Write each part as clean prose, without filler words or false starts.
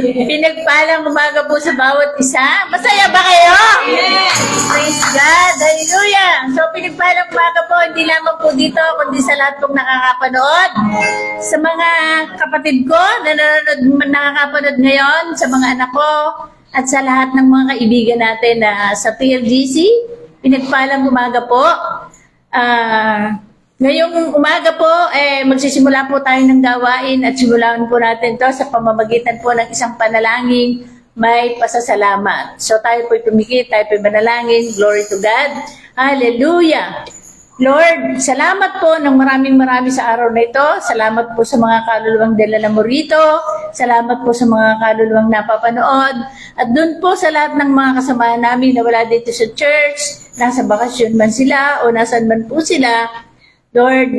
Pinagpalang umaga po sa bawat isa. Masaya ba kayo? Yes! Praise God! Hallelujah! So, pinagpalang umaga po, hindi lamang po dito, kundi sa lahat pong nakakapanood. Sa mga kapatid ko na nakakapanood ngayon, sa mga anak ko, at sa lahat ng mga kaibigan natin na sa PLGC, pinagpalang umaga po. Ngayong umaga po, magsisimula po tayo ng gawain at simulan po natin to sa pamamagitan po ng isang panalangin may pasasalamat. So tayo po'y tumikit, tayo po'y manalangin. Glory to God. Hallelujah. Lord, salamat po ng maraming sa araw na ito. Salamat po sa mga kaluluwang dalala mo rito. Salamat po sa mga kaluluwang napapanood. At doon po sa lahat ng mga kasamahan namin na wala dito sa church, nasa bakasyon man sila o nasan man po sila, Lord,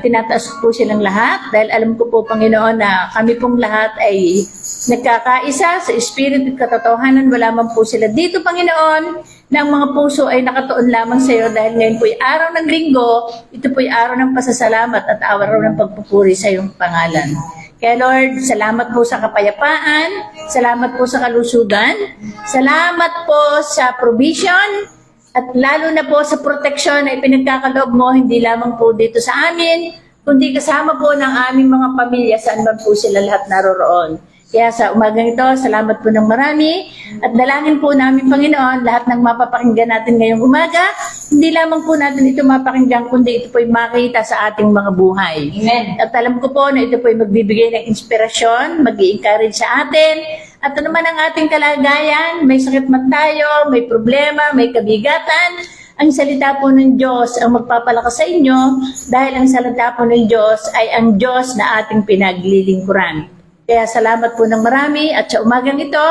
tinataas po silang lahat dahil alam ko po, Panginoon, na kami pong lahat ay nagkakaisa sa Espiritu at katotohanan. Wala man po sila dito, Panginoon, na ang mga puso ay nakatuon lamang sa iyo dahil ngayon po ay araw ng linggo, ito po ay araw ng pasasalamat at araw ng pagpupuri sa iyong pangalan. Kaya Lord, salamat po sa kapayapaan, salamat po sa kalusugan, salamat po sa provision, at lalo na po sa proteksyon na ipinagkakaloob mo, hindi lamang po dito sa amin, kundi kasama po ng aming mga pamilya saan man po sila lahat naroroon. Kaya sa umagang ito, salamat po ng marami at dalangin po namin, Panginoon, lahat ng mapapakinggan natin ngayong umaga, hindi lamang po natin ito mapakinggan, kundi ito po ay makita sa ating mga buhay. Amen. At alam ko po na ito po ay magbibigay ng inspirasyon, mag-i-encourage sa atin. At ano man ang ating kalagayan, may sakit man tayo, may problema, may kabigatan, ang salita po ng Diyos ang magpapalakas sa inyo dahil ang salita po ng Diyos ay ang Diyos na ating pinaglilingkuran. Kaya salamat po ng marami at sa umagang ito,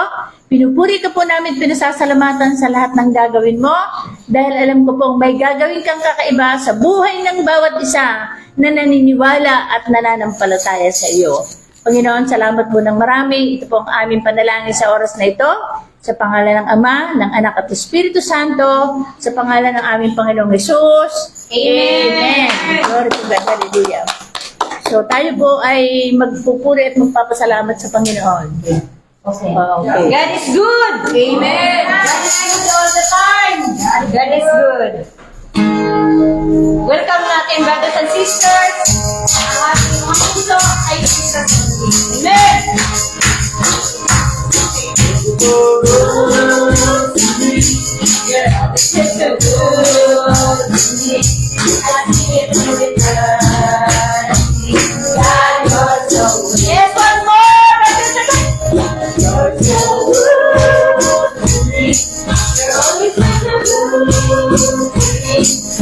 pinupuri ka po namin, pinasasalamatan sa lahat ng gagawin mo dahil alam ko pong may gagawin kang kakaiba sa buhay ng bawat isa na naniniwala at nananampalataya sa iyo. Panginoon, salamat po ng marami. Ito po ang aming panalangin sa oras na ito. Sa pangalan ng Ama, ng Anak at Espiritu Santo, sa pangalan ng aming Panginoong Jesus. Amen. Glory to God. Hallelujah. So tayo po ay magpupuri at magpapasalamat sa Panginoon. Okay. Okay. God is good. Amen. God is good all the time. God is good. Welcome natin, brothers and sisters. Ang ating mga puso ay Jesus. Amen. Yes, one more. You're so good. You're always so good.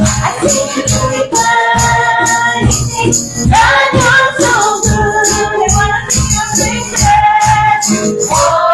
I see you fine. God, you're so good. I wanna see your faces. Oh,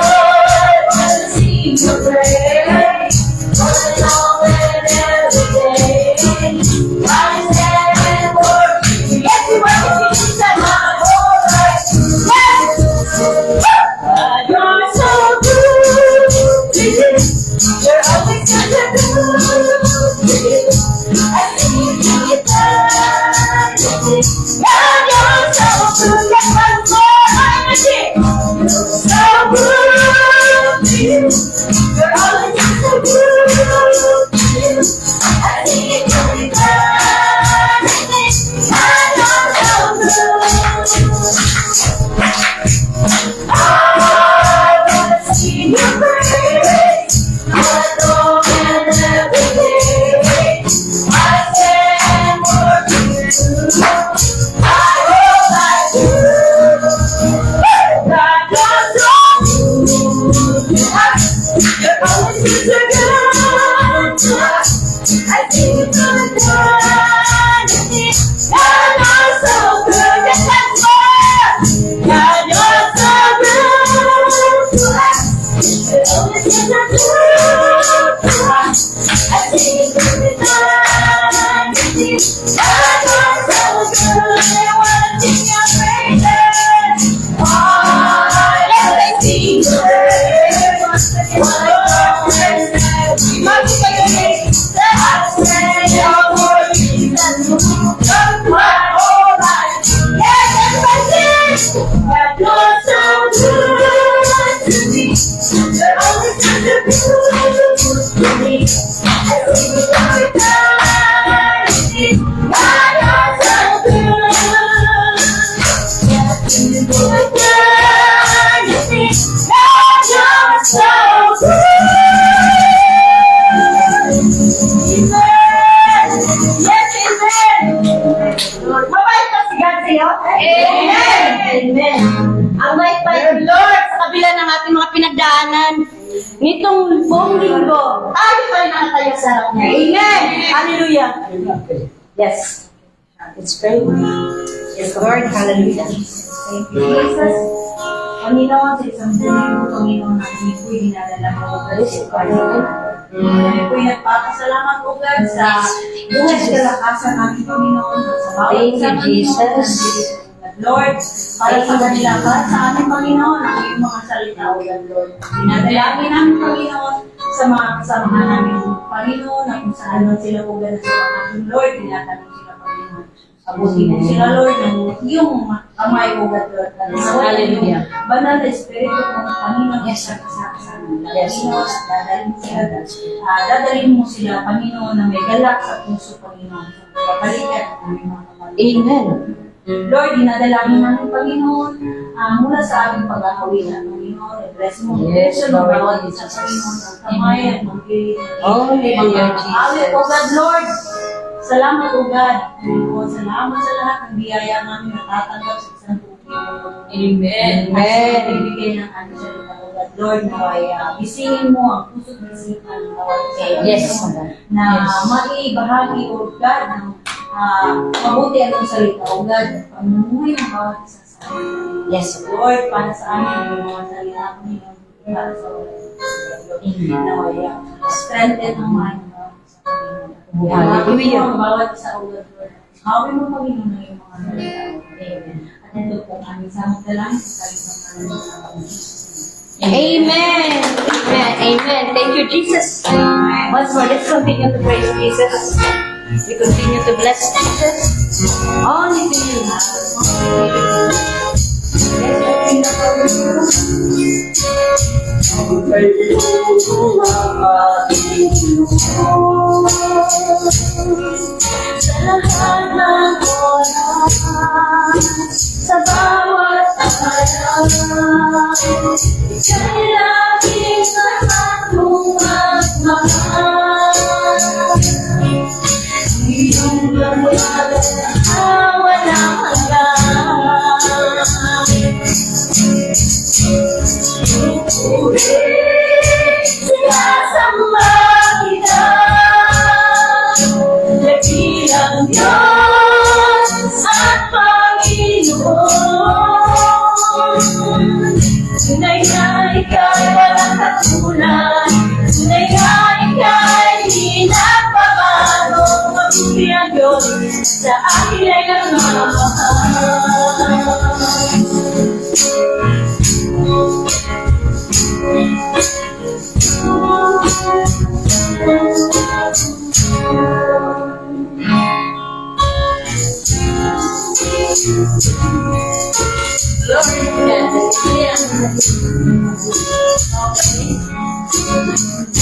You're always such a beautiful to me. I see you every time. God, you're so good. Yeah, beautiful eternity. God, you're so good. Amen. Yes, amen. Mabait ba si God sa'yo? Amen. Amen. Ang bait-bait ng Lord sa kabila ng ating mga pinagdaanan. Nitong buong linggo, tayo pa rin nakatayo sa harap niya. Amen. Hallelujah. Yes. Let's pray. Yes, Lord. Hallelujah. Thank you, Jesus. Panginoon, sa isang buhay mo, Panginoon, namin po'y dinadala mo, O God, sa Panginoon. Kami po'y nagpapasalamat, O God, sa buhay sa kalakasan namin, Panginoon, sa bawat isang Panginoon. Lord, para sa kanila, para sa aming Panginoon, ang iyong mga salita, O God, Lord. Dinadalangin namin, Panginoon, sa mga kasamahan namin, Panginoon, na kung saan man sila, O God, sa ating Lord, tinatanong sila, Panginoon. Abutin mo sila, Lord, ng iyong kamay, O God, Lord. Hallelujah. Banal na Espiritu ng Panginoon, sa kasama. Yes. Panginoon, dadalhin mo sila, Panginoon, na may galak sa puso, Panginoon. Babalikan ang aming mga kapatid. Amen. Lord, dinadalangin namin, Panginoon, mula sa aming pag-ahawin na, Panginoon, i-bless mo. Yes, Sa Lord bawat Jesus. isa, Panginoon, ang kamay at magpilit. Oh, hallelujah, Jesus. Awit, O God, Lord. Salamat, O God. Panginoon, salamat sa lahat ng biyaya namin natatanggap sa isang tubig. Amen. At sa bibigay ng aming salita, O God, Lord, naway bisingin mo ang puso't isipan ng bawat isa. Yes. Na maibahagi, O God, ng mabuti ang iyong salita, O God, pamumuhay ng bawat isa sa amin. Yes. Lord, para sa amin, yung mga salita ko niyo, para sa wala. Naway strengthen ang mind ng bawat isa. Hallelujah. Ang bawat isa, O God, Lord. Hawin mo, Panginoon, na yung mga salita, O God. Amen. At ito po, aming samang sa salita ng Amen. Amen. Amen. Thank you, Jesus. Once more, let's continue to praise Jesus. We continue to bless Jesus. Only to you. Sa lahat ng oras, sa bawat araw, ika'y laging nakatong at mahal. Iyong laman na walang hanggan. Sinasamba kita, dakilang Diyos at Panginoon. Tunay na ika'y walang katulad, tunay na ika'y di nagbabago. Mabuti ang Diyos sa akin ay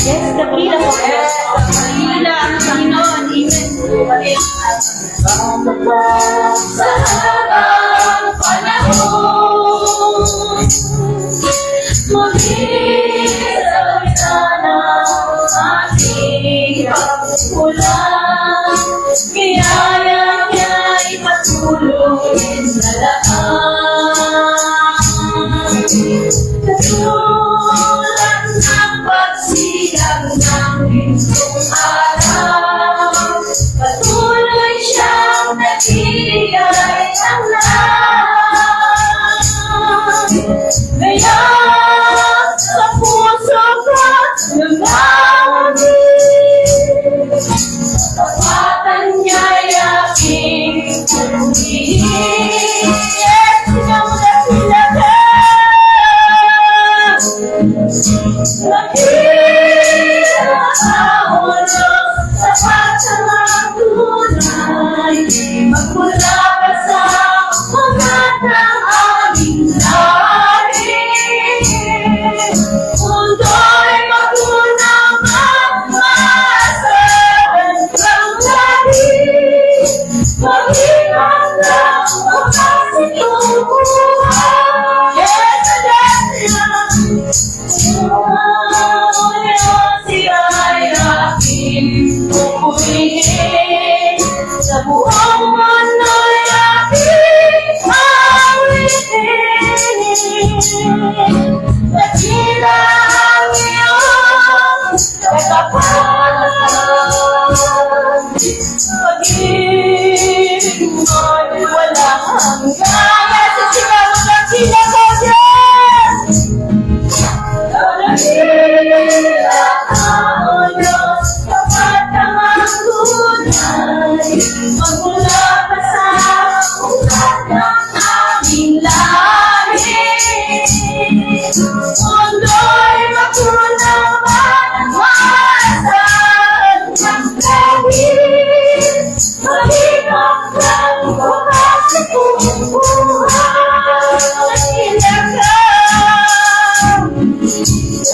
Yes, dakila po. Dakila ang Panginoon. Amen. sa habang panahon. Maging sa kabila ng ating pagkulang, biyaya niya'y patuloy na lahat. Katulad ng pagsilang ng lingkong araw, patuloy siyang nagbibigay ng lahat. Kaya mundo'y makunaman, maasahan ng kahit mahirap ng bukas at buhay.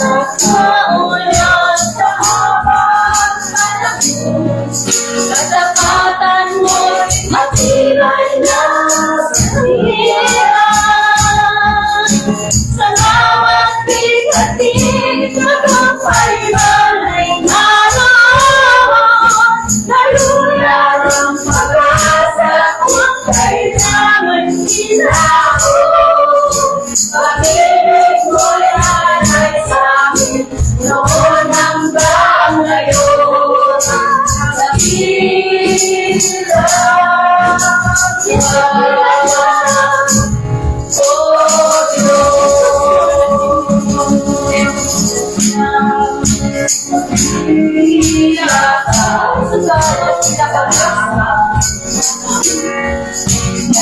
Nakaulan sa habang panahon, katapatan mo'y matibay na sa hirap. Sa bawat bigating magpapaiman ay naroon, nalular ang pag-asa kung kailangan ginaon. Pag-ibig mo'y hanay sa amin noon hanggang ngayon.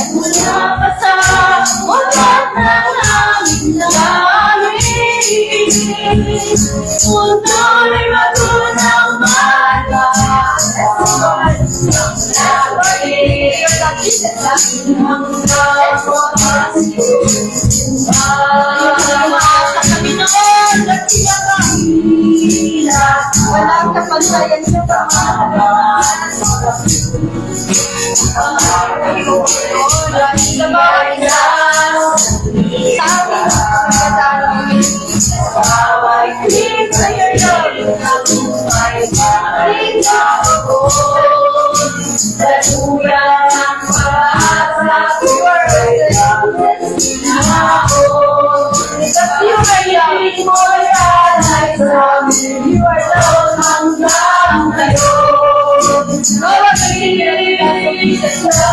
Mula pa sa ulat ng aming langit, mundo'y magunang malakas ng labay at hanggang wakas. Sa kami noon at pinakahila, walang kapansayan sa pangalan. Sa bawat bawat clip sa iyo ay maring naon. Daluya ng pag-asa, yung mo'y alay sa amin, you are Lord hanggang ngayon. Bawat clip sa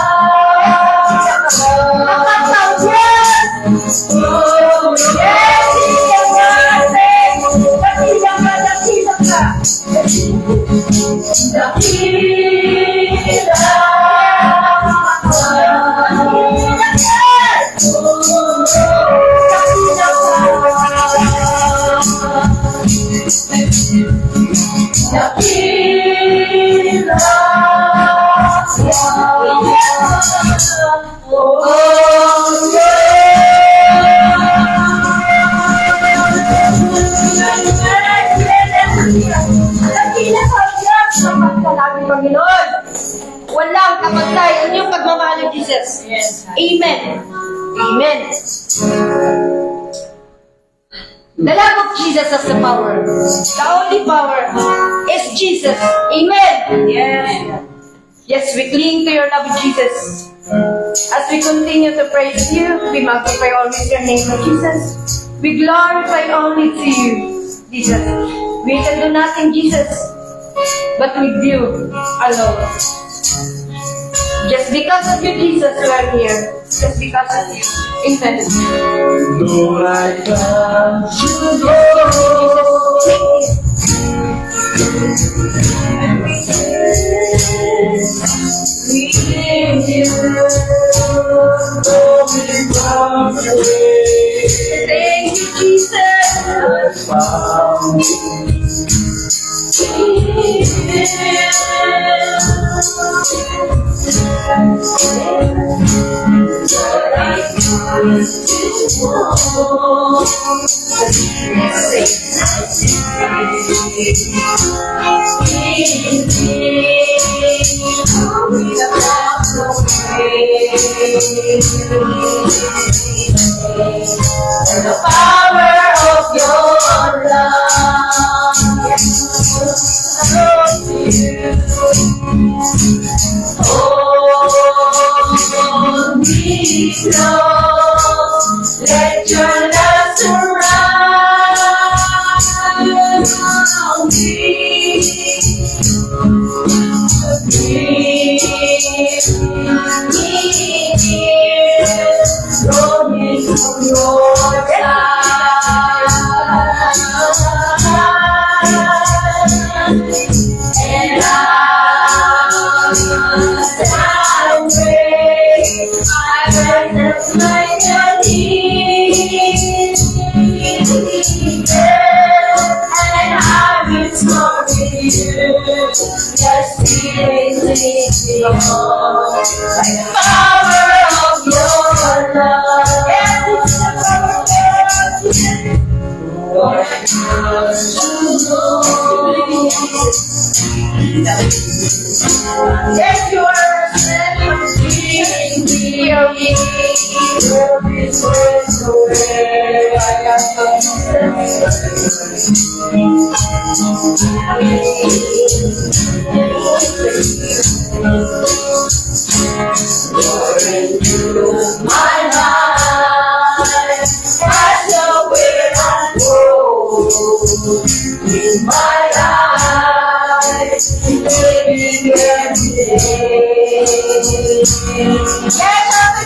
Panginoon, walang kapantay ang iyong pagmamahal ni Jesus. Amen. Amen. The love of Jesus has the power. The only power is Jesus. Amen. Yes, we cling to your love, Jesus. As we continue to praise you, we magnify always your name, Jesus. We glorify only to you, Jesus. We can do nothing, Jesus, but with you alone. Just because of you, Jesus, we are here. Just because of you. Amen. Lord, I come to We give you thank you, Jesus. The power of your love, hold me close, let your love surround me. From your side. By the power of your love. Yes, it's the power of your love. Yes, you are setting me free. Will be swept away by your my life has nowhere to go. In my life, living here today. Yes, I'm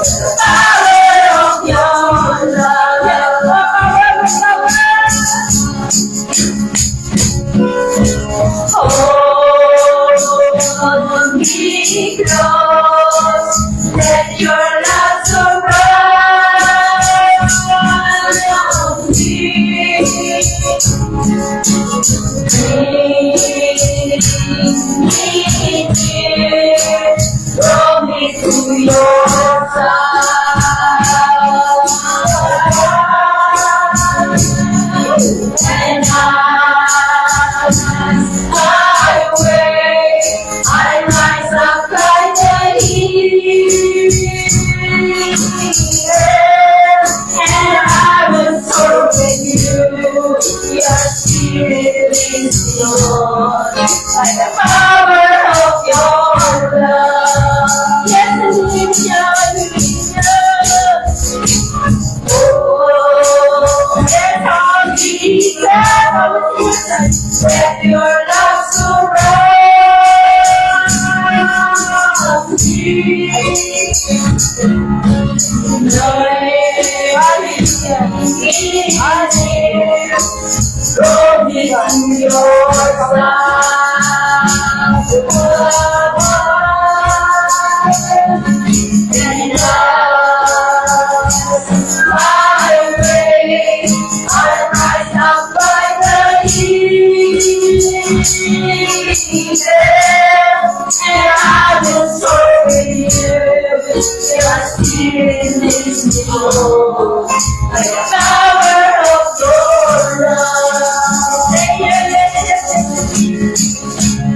the power of your love. Yes, the power of your love. Hold me close. Let your love surround me. Bring me near. Draw me to your side. And I wait, I rise up like the eagle, and I will soar with you. Your spirit is Lord, by the power of your love. Yes, oh, let all Jesus, let your love surround me. Draw me to your side. And I wait, I rise up by the eagle, and I will soar with you. Your spirit is Lord, by the power of your love.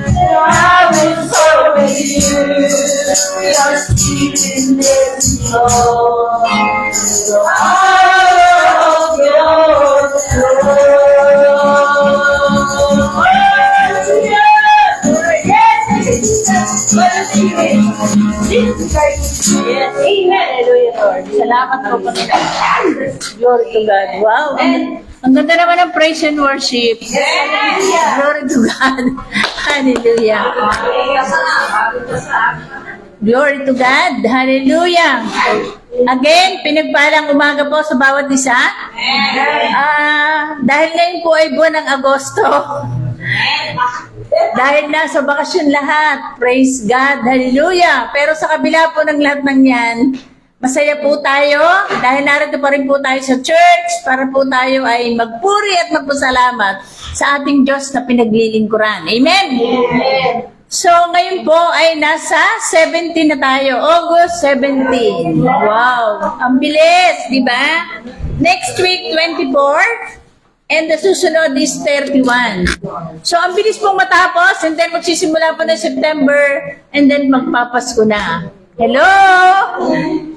And I will soar with you. Your spirit is Lord, the power of your Yes, amen. Hallelujah, Lord. Salamat po po. Glory to God. Wow. Ang ganda naman ng praise and worship. Glory to God. Hallelujah. Glory to God. Hallelujah. Again, pinagpalang umaga po sa bawat isa. Dahil ngayon po ay buwan ng Agosto. Dahil nasa bakasyon lahat. Praise God. Hallelujah. Pero sa kabila po ng lahat ng yan, masaya po tayo dahil narito pa rin po tayo sa church para po tayo ay magpuri at magpasalamat sa ating Diyos na pinaglilingkuran. Amen? So, ngayon po ay nasa 17 na tayo. August 17. Wow. Ang bilis, di ba? Next week, 24. And the susunod is 31. So, ang bilis pong matapos. And then, magsisimula po ng September. And then, magpapasko na. Hello?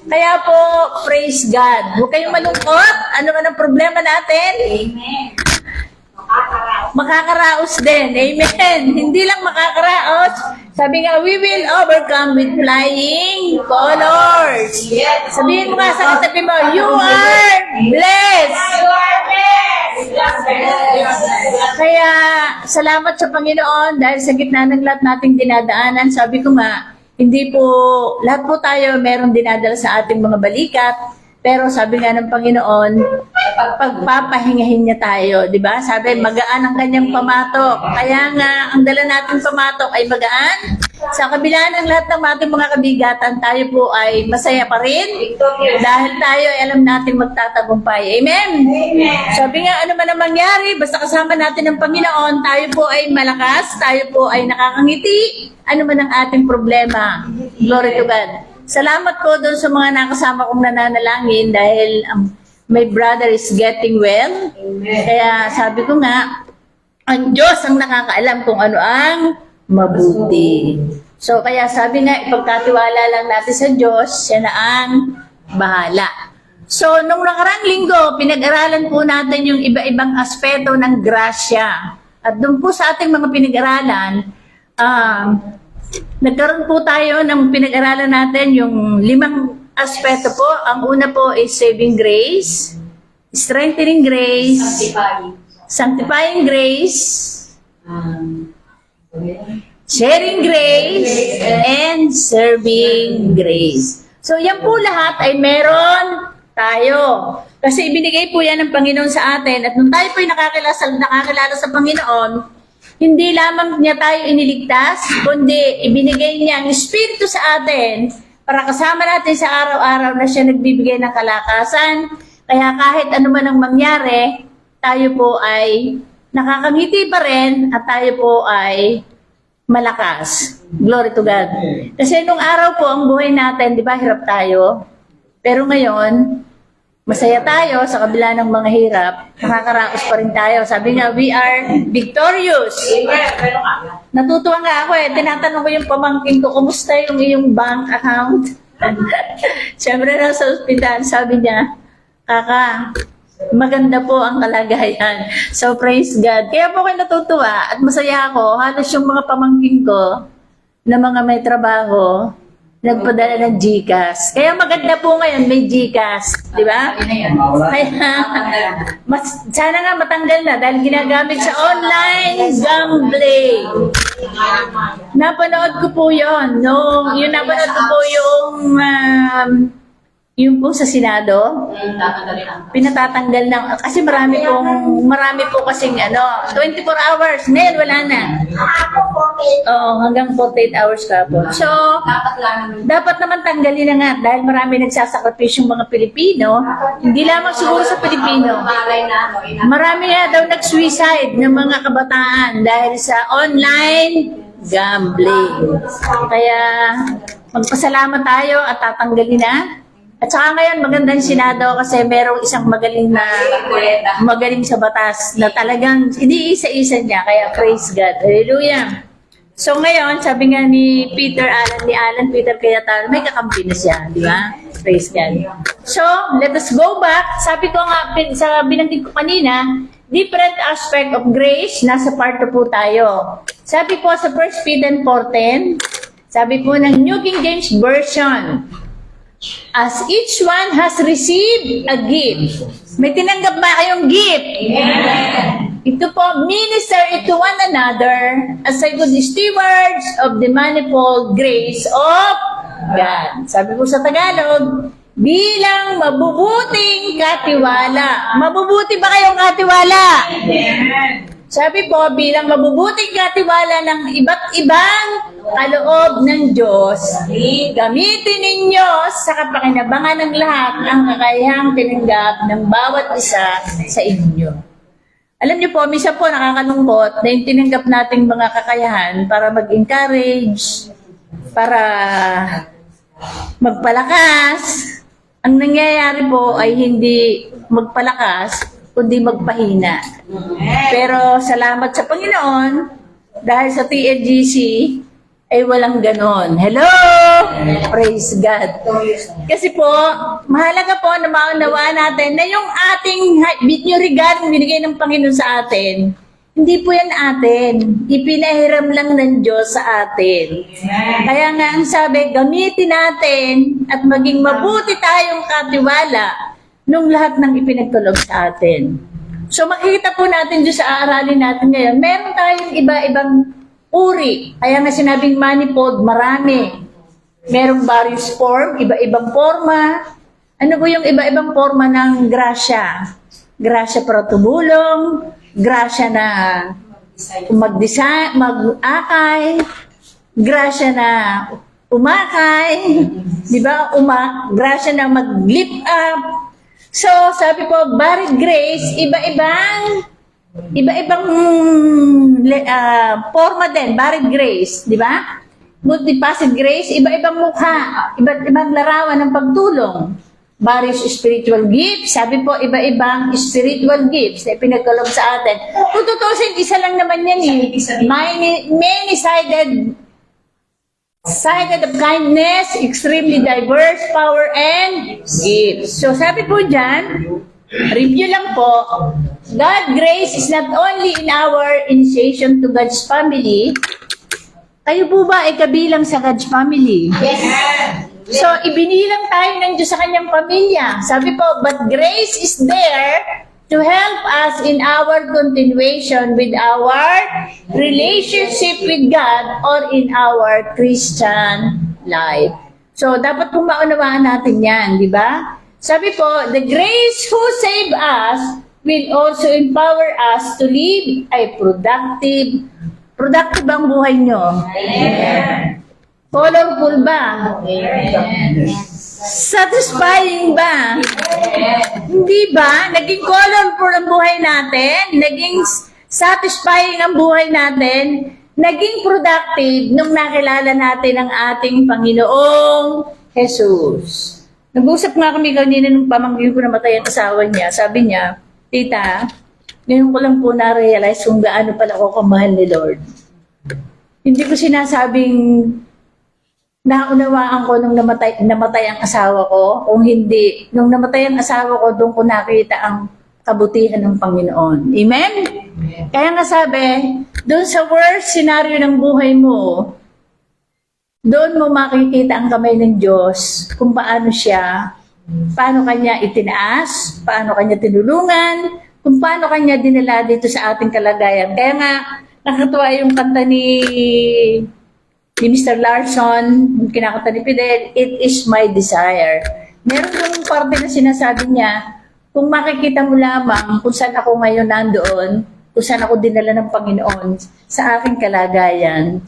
Kaya po, praise God. Huwag kayong malungkot. Ano man ang problema natin? Amen. Makakaraos din. Amen. Hindi lang makakaraos. Sabi nga, we will overcome with flying colors. Yes. Sabihin mo nga sa katabi mo, you are blessed. You are blessed. Kaya, salamat sa Panginoon dahil sa gitna ng lahat nating dinadaanan, sabi ko nga, hindi po, lahat po tayo meron dinadala sa ating mga balikat, pero sabi nga ng Panginoon, pagpapahingahin niya tayo, di ba? Sabi, magaan ang kanyang pamatok. Kaya nga, ang dala nating pamatok ay magaan Sa kabila ng lahat ng ating mga kabigatan, tayo po ay masaya pa rin dahil tayo ay alam natin magtatagumpay. Amen? Sabi nga, ano man ang mangyari, basta kasama natin ang Panginoon, tayo po ay malakas, tayo po ay nakakangiti, ano man ang ating problema. Glory to God. Salamat po doon sa mga nakasama kong nananalangin dahil my brother is getting well. Kaya sabi ko nga, ang Diyos ang nakakaalam kung ano ang mabuti. So kaya sabi nga, ipagkatiwala lang natin sa Diyos, siya na ang bahala. So nung nakarang linggo, pinag-aralan po natin yung iba-ibang aspeto ng grasya. At doon po sa ating mga pinag-aralan, nagkaroon po tayo ng pinag-aralan natin yung 5 aspeto po. Ang una po is saving grace, strengthening grace, sanctifying grace, sharing grace, and serving grace. So yan po lahat ay meron tayo. Kasi ibinigay po yan ng Panginoon sa atin at nung tayo po ay nakakilala sa Panginoon, hindi lamang niya tayo iniligtas, kundi ibinigay niya ang Espiritu sa atin para kasama natin sa araw-araw na siya nagbibigay ng kalakasan. Kaya kahit ano man ang mangyari, tayo po ay nakakangiti pa rin at tayo po ay malakas. Glory to God. Kasi nung araw po ang buhay natin, di ba, hirap tayo. Pero ngayon, masaya tayo sa kabila ng mga hirap. Nakakaraos pa rin tayo. Sabi nga, we are victorious. Natutuwa nga ako tinatanong ko yung pamangkin ko, kumusta yung iyong bank account? Siyempre nasa ospital, sabi niya, Kaka, maganda po ang kalagayan. So praise God. Kaya po ako natutuwa at masaya ako. Halos yung mga pamangkin ko na mga may trabaho, nagpadala ng GCash. Kaya maganda po ngayon may GCash, di ba? Kaya sana nga matanggal na dahil ginagamit sa online gambling. Napanood ko po yun. Yung napanood ko po yung po sa Senado, pinatatanggal ng, kasi marami po kasing 24 hours, ngayon wala na. Oo, hanggang 48 hours ka po. So, dapat naman tanggalin na nga dahil marami nagsasakripisyo yung mga Pilipino, hindi lamang siguro sa Pilipino. Marami nga daw nag-suicide ng mga kabataan dahil sa online gambling. Kaya, magpasalamat tayo at tatanggalin na. At saka ngayon, magandang Senado kasi merong isang magaling sa batas na talagang iniisa-isa niya. Kaya praise God. Hallelujah. So ngayon, sabi nga ni Alan Peter Cayetano, may kakampi na siya. Di ba? Praise God. So, let us go back. Sabi ko nga, sa binanggit ko kanina, different aspect of grace, nasa part 2 po tayo. Sabi po sa 1 Peter 4:10, sabi po ng New King James Version, as each one has received a gift. May tinanggap ba kayong gift? Amen. Ito po, minister it to one another as a good stewards of the manifold grace of God. Sabi po sa Tagalog, bilang mabubuting katiwala. Mabubuti ba kayong katiwala? Amen. Sabi po, bilang mabubuting katiwala ng iba't ibang kaloob ng Diyos, gamitin ninyo sa kapakinabangan ng lahat ang kakayahang tinanggap ng bawat isa sa inyo. Alam niyo po, minsan po nakakalungkot na yung tinanggap nating mga kakayahan para mag-encourage, para magpalakas. Ang nangyayari po ay hindi magpalakas, kundi magpahina. Pero salamat sa Panginoon, dahil sa TNGC, ay walang ganon. Hello! Praise God. Kasi po, mahalaga po na maunawaan natin na yung ating yung regalo binigay ng Panginoon sa atin, hindi po yan atin. Ipinahiram lang ng Diyos sa atin. Kaya nga ang sabi, gamitin natin at maging mabuti tayong katiwala nung lahat ng ipinagtulob sa atin. So makikita po natin doon sa aaralin natin ngayon, meron tayong iba-ibang uri. Kaya nga sinabing manifold, marami. Merong various form, iba-ibang forma. Ano po yung iba-ibang forma ng grasya? Grasya para tumulong, grasya na mag-design, mag-akay, grasya na umakay, di ba? Grasya na mag-lift up. So, sabi po, buried grace, iba-ibang forma din, buried grace, di ba? Multifaceted grace, iba-ibang mukha, iba't ibang larawan ng pagtulong. Various spiritual gifts, sabi po, iba-ibang spiritual gifts na pinagkalob sa atin. Kung tutusin, isa lang naman yan eh. Many-sided of kindness, extremely diverse power and gifts. So sabi po dyan, review lang po, God grace is not only in our initiation to God's family. Kayo po ba ay kabilang sa God's family? Yes. So, ibinilang tayo ng Diyos sa kanyang pamilya. Sabi po, but grace is there to help us in our continuation with our relationship with God or in our Christian life. So, dapat pong maunawaan natin yan, di ba? Sabi po, the grace who saved us will also empower us to live a productive ang buhay nyo. Amen. Colorful ba? Satisfying ba? Hindi ba? Naging colorful ang buhay natin? Naging satisfying ang buhay natin? Naging productive nung nakilala natin ang ating Panginoong Jesus. Nag-usap nga kami kanina nung pamangkin ko namatay ang asawa niya. Sabi niya, Tita, ngayon ko lang po na-realize kung gaano pala ako kamahal ni Lord. Hindi ko sinasabing naunawaan ko nung namatay ang asawa ko. Kung hindi, nung namatay ang asawa ko, doon ko nakita ang kabutihan ng Panginoon. Amen? Kaya nga sabi, doon sa worst scenario ng buhay mo, doon mo makikita ang kamay ng Diyos kung paano kanya itinaas, paano kanya tinulungan, kung paano kanya dinala dito sa ating kalagayan. Kaya nga, nakakatuwa yung kanta ni Mr. Larson, kinakanta ni Fidel, It is my desire. Meron yung parte na sinasabi niya, kung makikita mo lamang kung saan ako ngayon nandoon, kung saan ako dinala ng Panginoon sa aking kalagayan,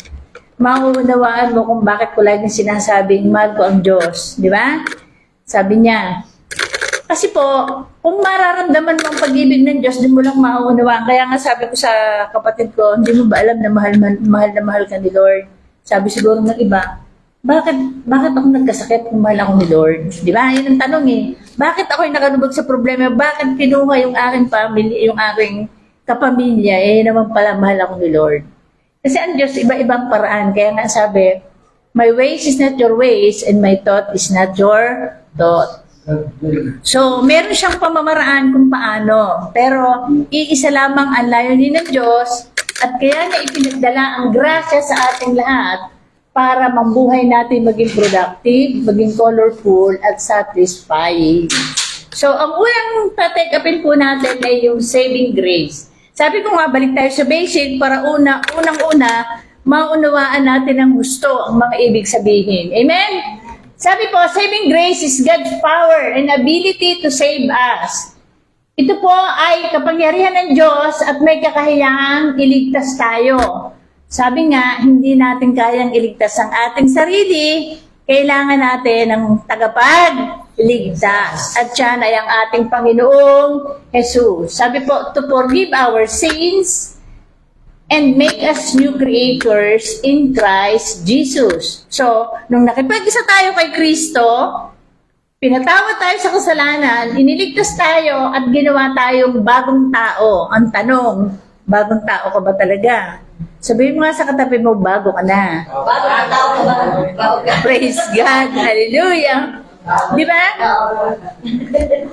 mauunawaan mo kung bakit ko laging sinasabing, mahal ko ang Diyos. Di ba? Sabi niya, kasi po, kung mararamdaman mo ang pag-ibig ng Diyos, di mo lang mauunawaan. Kaya nga sabi ko sa kapatid ko, hindi mo ba alam na mahal ka ni Lord? Sabi siguro ng iba, bakit ako nagkasakit kung mahal ako ni Lord? Di ba? Yun ang tanong eh. Bakit ako'y nakalubog sa problema? Bakit kinuha yung aking family, yung aking kapamilya? Eh naman pala mahal ako ni Lord. Kasi ang Diyos, iba-ibang paraan. Kaya nga sabi, my ways is not your ways and my thought is not your thought. So, meron siyang pamamaraan kung paano. Pero, iisa lamang ang layunin ng Diyos at kaya niya ipinagdala ang grasya sa ating lahat para mambuhay natin maging productive, maging colorful, at satisfying. So, ang unang take-upin po natin ay yung saving grace. Sabi ko nga, balik tayo sa basic para unang-una, maunawaan natin ang gusto, ang mga ibig sabihin. Amen? Sabi po, saving grace is God's power and ability to save us. Ito po ay kapangyarihan ng Diyos at may kakahiyang iligtas tayo. Sabi nga, hindi natin kayang iligtas ang ating sarili, kailangan natin ng tagapagligtas. At siya ay ang ating Panginoong Jesus. Sabi po, to forgive our sins and make us new creators in Christ Jesus. So, nung nakipag-isa tayo kay Kristo, pinatawad tayo sa kasalanan, iniligtas tayo at ginawa tayong bagong tao. Ang tanong, bagong tao ka ba talaga? Sabihin mo nga sa katabi mo, bago ka na. Bago ang tao ka ba? Bago ka. Praise God. Hallelujah. Di ba?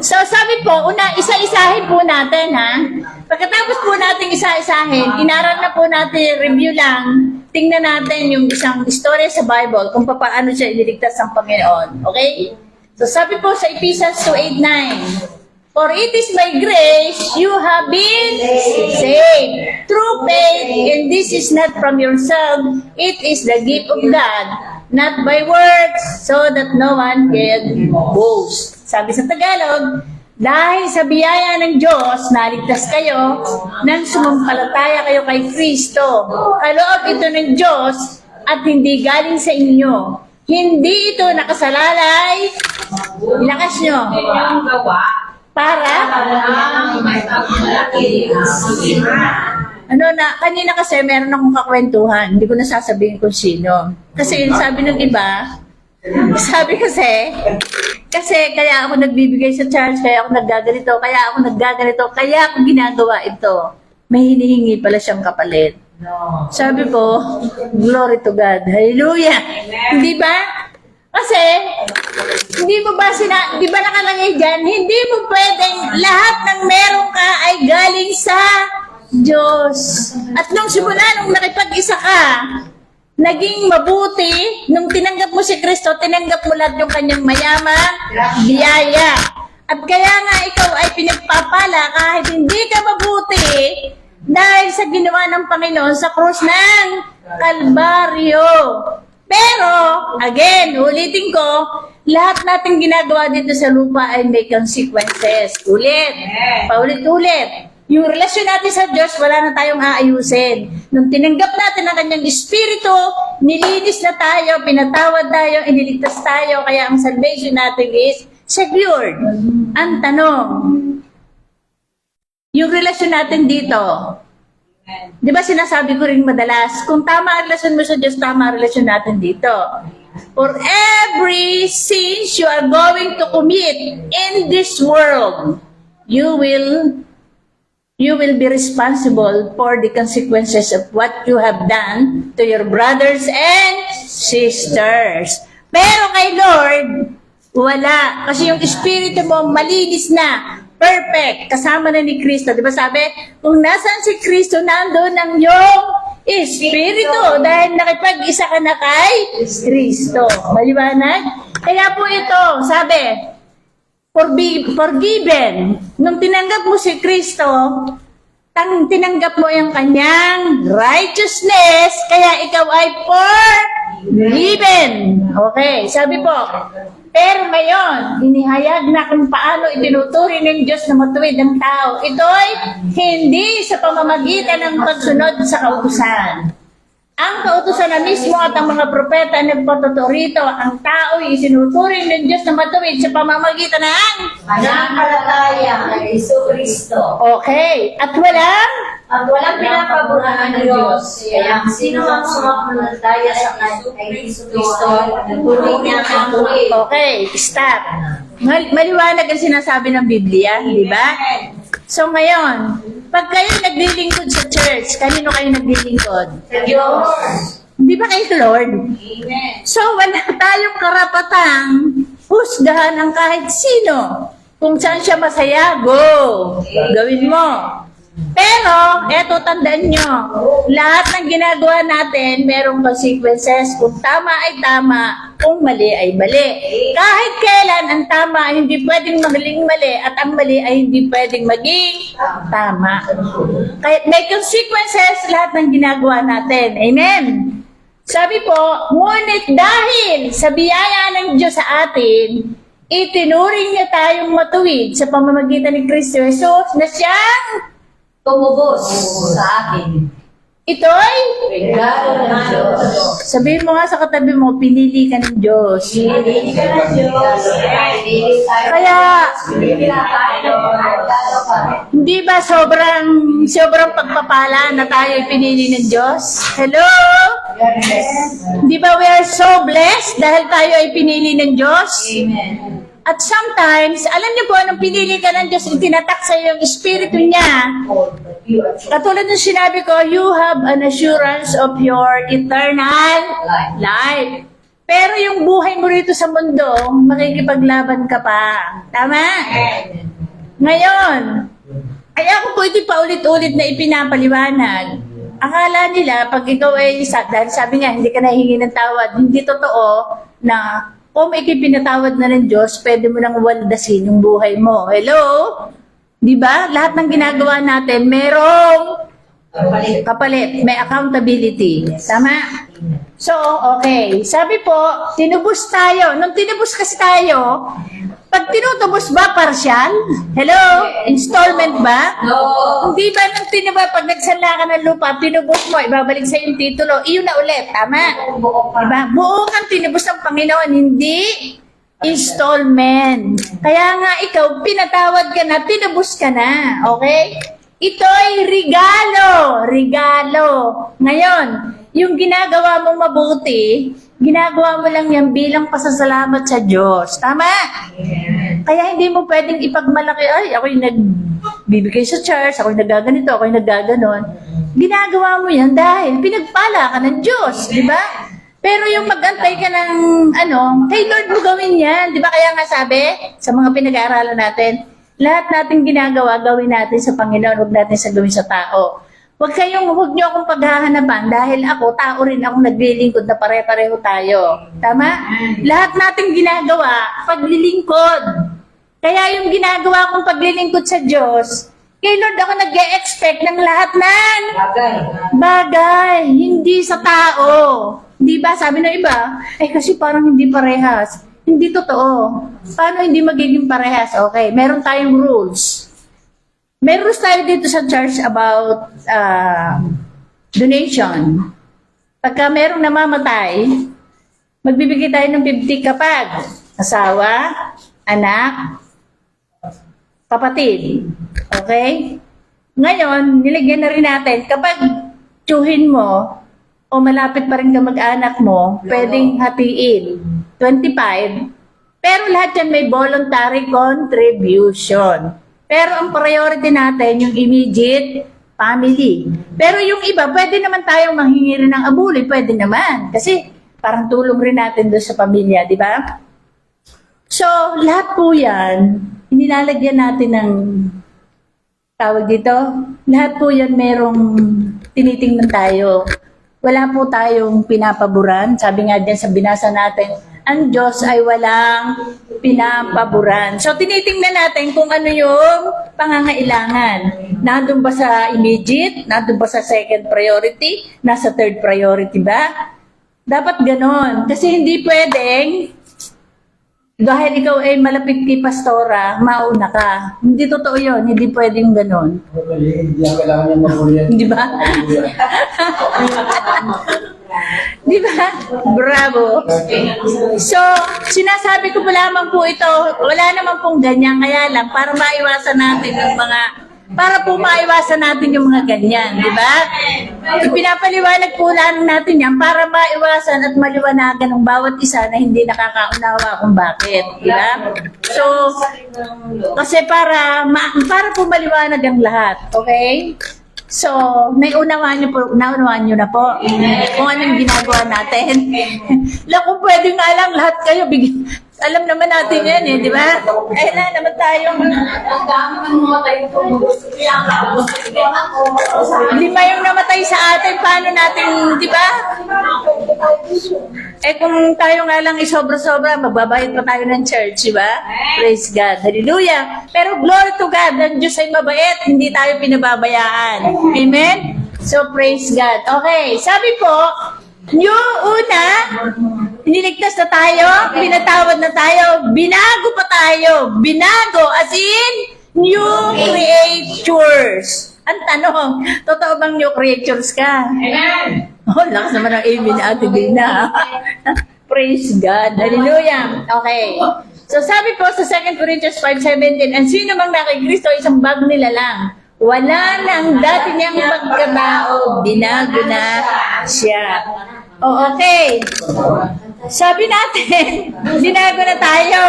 So sabi po, isa-isahin po natin ha. Pagkatapos po natin isa-isahin, inaral na po natin, review lang, tingnan natin yung isang istorya sa Bible kung paano siya iniligtas ng Panginoon. Okay? So sabi po sa Ephesians 2:8-9, for it is by grace you have been saved through faith, and this is not from yourself, it is the gift of God, not by works, so that no one can boast. Sabi sa Tagalog, dahil sa biyaya ng Diyos, naligtas kayo nang sumampalataya kayo kay Kristo. Kaloob ito ng Diyos, at hindi galing sa inyo. Hindi ito nakasalalay. Lakas nyo. Ang gawa. Para? Kanina kasi meron akong kakwentuhan. Hindi ko na sasabihin kung sino. Kasi sabi ng iba, kasi kaya ako nagbibigay sa church, kaya ako naggaganito, kaya ako ginagawa ito. May hinihingi pala siyang kapalit. Sabi ko, glory to God. Hallelujah. Hindi ba? Kasi, di ba nakalagay dyan, hindi mo pwedeng lahat ng meron ka ay galing sa Diyos. At nung simula, nung nakipag-isa ka, naging mabuti, nung tinanggap mo si Kristo, tinanggap mo lahat yung kanyang mayamang biyaya. At kaya nga ikaw ay pinagpapala kahit hindi ka mabuti dahil sa ginawa ng Panginoon sa krus ng Kalbaryo. Pero, again, ulitin ko, lahat natin ginagawa dito sa lupa ay may consequences. Paulit-ulit. Yung relasyon natin sa Diyos, wala na tayong aayusin. Nung tinanggap natin ang kanyang Espiritu, nilinis na tayo, pinatawad tayo, iniligtas tayo, kaya ang salvation natin is secured. Ang tanong, yung relasyon natin dito, di ba sinasabi ko rin madalas, kung tama ang relasyon mo sa Diyos, tama ang relasyon natin dito. For every sins you are going to commit in this world, you will be responsible for the consequences of what you have done to your brothers and sisters. Pero kay Lord, wala. Kasi yung espiritu mo malinis na. Perfect. Kasama na ni Kristo. Di ba sabi? Kung nasaan si Kristo, nandun ang iyong espiritu. Dahil nakipag-isa ka na kay Kristo. Maliwanag? Kaya po ito, sabi, forgiven. Nung tinanggap mo si Kristo, tinanggap mo yung kanyang righteousness, kaya ikaw ay forgiven. Okay, sabi po, pero ngayon, inihayag na kung paano itinuturing ng Diyos na matuwid ng tao. Ito'y hindi sa pamamagitan ng pagsunod sa kautusan. Ang kautusan na mismo at ang mga propeta nagpatotoo rito, ang tao'y isinuturing ng Diyos na matuwid sa pamamagitan ng Pananampalataya kay Jesucristo. Okay. At walang Pinapaboran ng Diyos. Kaya ang sino mang sumampalataya sa kay Jesucristo, tuloy niya ang tuloy. Okay, stop. Maliwanag ang sinasabi ng Biblia, di ba? So ngayon, pag kayo naglilingkod sa church, kanino kayo naglilingkod? Sa Diyos. Di ba kay Lord? Amen. So wala tayong karapatang husgahan ang kahit sino. Kung saan siya masaya, go. Gawin mo. Pero, eto tandaan nyo, lahat ng ginagawa natin, merong consequences. Kung tama ay tama, kung mali ay mali. Kahit kailan ang tama ay hindi pwedeng maging mali at ang mali ay hindi pwedeng maging tama. Kaya may consequences lahat ng ginagawa natin. Amen? Sabi po, ngunit dahil sa biyaya ng Diyos sa atin, itinuring niya tayong matuwid sa pamamagitan ni Kristo Jesus na siyang Tumubos sa akin. ito'y Regalo ng Diyos. sabihin mo nga sa katabi mo, pinili ka ng Diyos. Pinili ka ng Diyos. Pinili tayo. Kaya, Pinili tayo. Regalo ka. hindi ba sobrang pagpapala na tayo ay pinili ng Diyos? Hello? Di ba we are so blessed dahil tayo ay pinili ng Diyos? Amen. At sometimes, alam niyo po, nung pinili ka ng Diyos, itinatak sa iyo yung Espiritu niya. Katulad ng sinabi ko, you have an assurance of your eternal life. Pero yung buhay mo rito sa mundo, makikipaglaban ka pa. Tama? Ngayon, kaya ako po ito paulit-ulit na ipinapaliwanag. Akala nila, pag ikaw ay, dahil sabi nga, hindi ka nahingi ng tawad, hindi totoo na kung ikipinatawad na ng Diyos, pwede mo nang waldasin yung buhay mo. Hello? Di ba? Lahat ng ginagawa natin, merong kapalit. May accountability. Tama? So, okay. Sabi po, tinubos tayo. Nung tinubos kasi tayo, Pag tinutubos ba, partial? Hello? Installment ba? No. Hindi ba nang pag nagsala ka ng lupa, tinubos mo, ibabalik sa yung titulo, iyon na ulit, tama? Diba? Buo kang tinubos ng Panginoon, hindi installment. Kaya nga ikaw, pinatawad ka na, tinubos ka na, okay? Ito ay regalo, regalo. Ngayon, yung ginagawa mo mabuti, ginagawa mo lang yan bilang pasasalamat sa Diyos. Tama? Kaya hindi mo pwedeng ipagmalaki, ay, ako'y nagbibigay sa church, ako'y nagaganito, ako'y nagaganon. Ginagawa mo yan dahil pinagpala ka ng Diyos, di ba? Pero yung magantay ka ng, kay Lord mo gawin yan. Di ba kaya nga sabi, sa mga pinag-aaralan natin, lahat natin ginagawa, gawin natin sa Panginoon, huwag natin sa gawin sa tao. Huwag niyo akong paghahanapan dahil ako, tao rin akong naglilingkod na pare-pareho tayo. Tama? Lahat natin ginagawa, paglilingkod. Kaya yung ginagawa kong paglilingkod sa Diyos, kay Lord ako nag-e-expect ng lahat ng bagay, hindi sa tao. Hindi ba? Sabi ng iba, ay kasi parang hindi parehas. Hindi totoo. Paano hindi magiging parehas? Okay, meron tayong rules. May rules tayo dito sa church about donation. Pagka merong namamatay, magbibigay tayo ng 50 kapag asawa, anak, kapatid. Okay? Ngayon, nilagyan na rin natin, kapag tsuhin mo, o malapit pa rin ka mag-anak mo, pwedeng hatiin. 25. Pero lahat yan may voluntary contribution. Pero ang priority natin, yung immediate family. Pero yung iba, pwede naman tayong manghingi rin ng abuli, pwede naman. Kasi parang tulong rin natin doon sa pamilya, di ba? So, lahat po yan, inilalagyan natin ng tawag dito. Lahat po yan merong tinitingnan tayo. Wala po tayong pinapaboran. Sabi nga dyan sa binasa natin, ang Diyos ay walang pinapaboran. So, tinitingnan natin kung ano yung pangangailangan. Nandun ba sa immediate? Nandun ba sa second priority? Nasa third priority ba? Dapat ganon. Kasi hindi pwedeng, dahil ikaw ay malapit kay pastora, mauna ka. Hindi totoo yun. Hindi pwedeng ganon. Di ba? Di ba? Bravo. So, sinasabi ko pa lamang po ito, wala naman pong ganyan, kaya lang, para maiwasan natin yung mga ganyan, di ba? Pinapaliwanag po lang natin yan para maiwasan at maliwanagan ng bawat isa na hindi nakakaunawa kung bakit, di ba? So, kasi para po maliwanag ang lahat, okay? So, naunawaan niyo na po kung anong ginagawa natin. Kung pwede nga lang lahat kayo, alam naman natin yan di ba? Eh, na naman tayong Ang dami man mamatay ito. 5 yung namatay sa atin, paano natin, di ba? Eh kung tayo nga lang isobra-sobra, magbabayad pa tayo ng church, di ba? Praise God. Hallelujah. Pero glory to God, ang Diyos ay mabait, hindi tayo pinababayaan. Amen? So praise God. Okay, sabi po, yung una, niligtas na tayo, pinatawad na tayo, binago pa tayo. Binago, as in, new creatures. Ang tanong, totoo bang new creatures ka? Amen. Oh, lakas naman ang amen ni Ate Dina. Praise God. Hallelujah. Okay. So sabi po sa 2 Corinthians 5:17, ang sino mang nakay Kristo isang bagong nilalang. Wala nang dati niyang pagkatao, binago na siya. Oh, okay. Sabi natin, binago na tayo.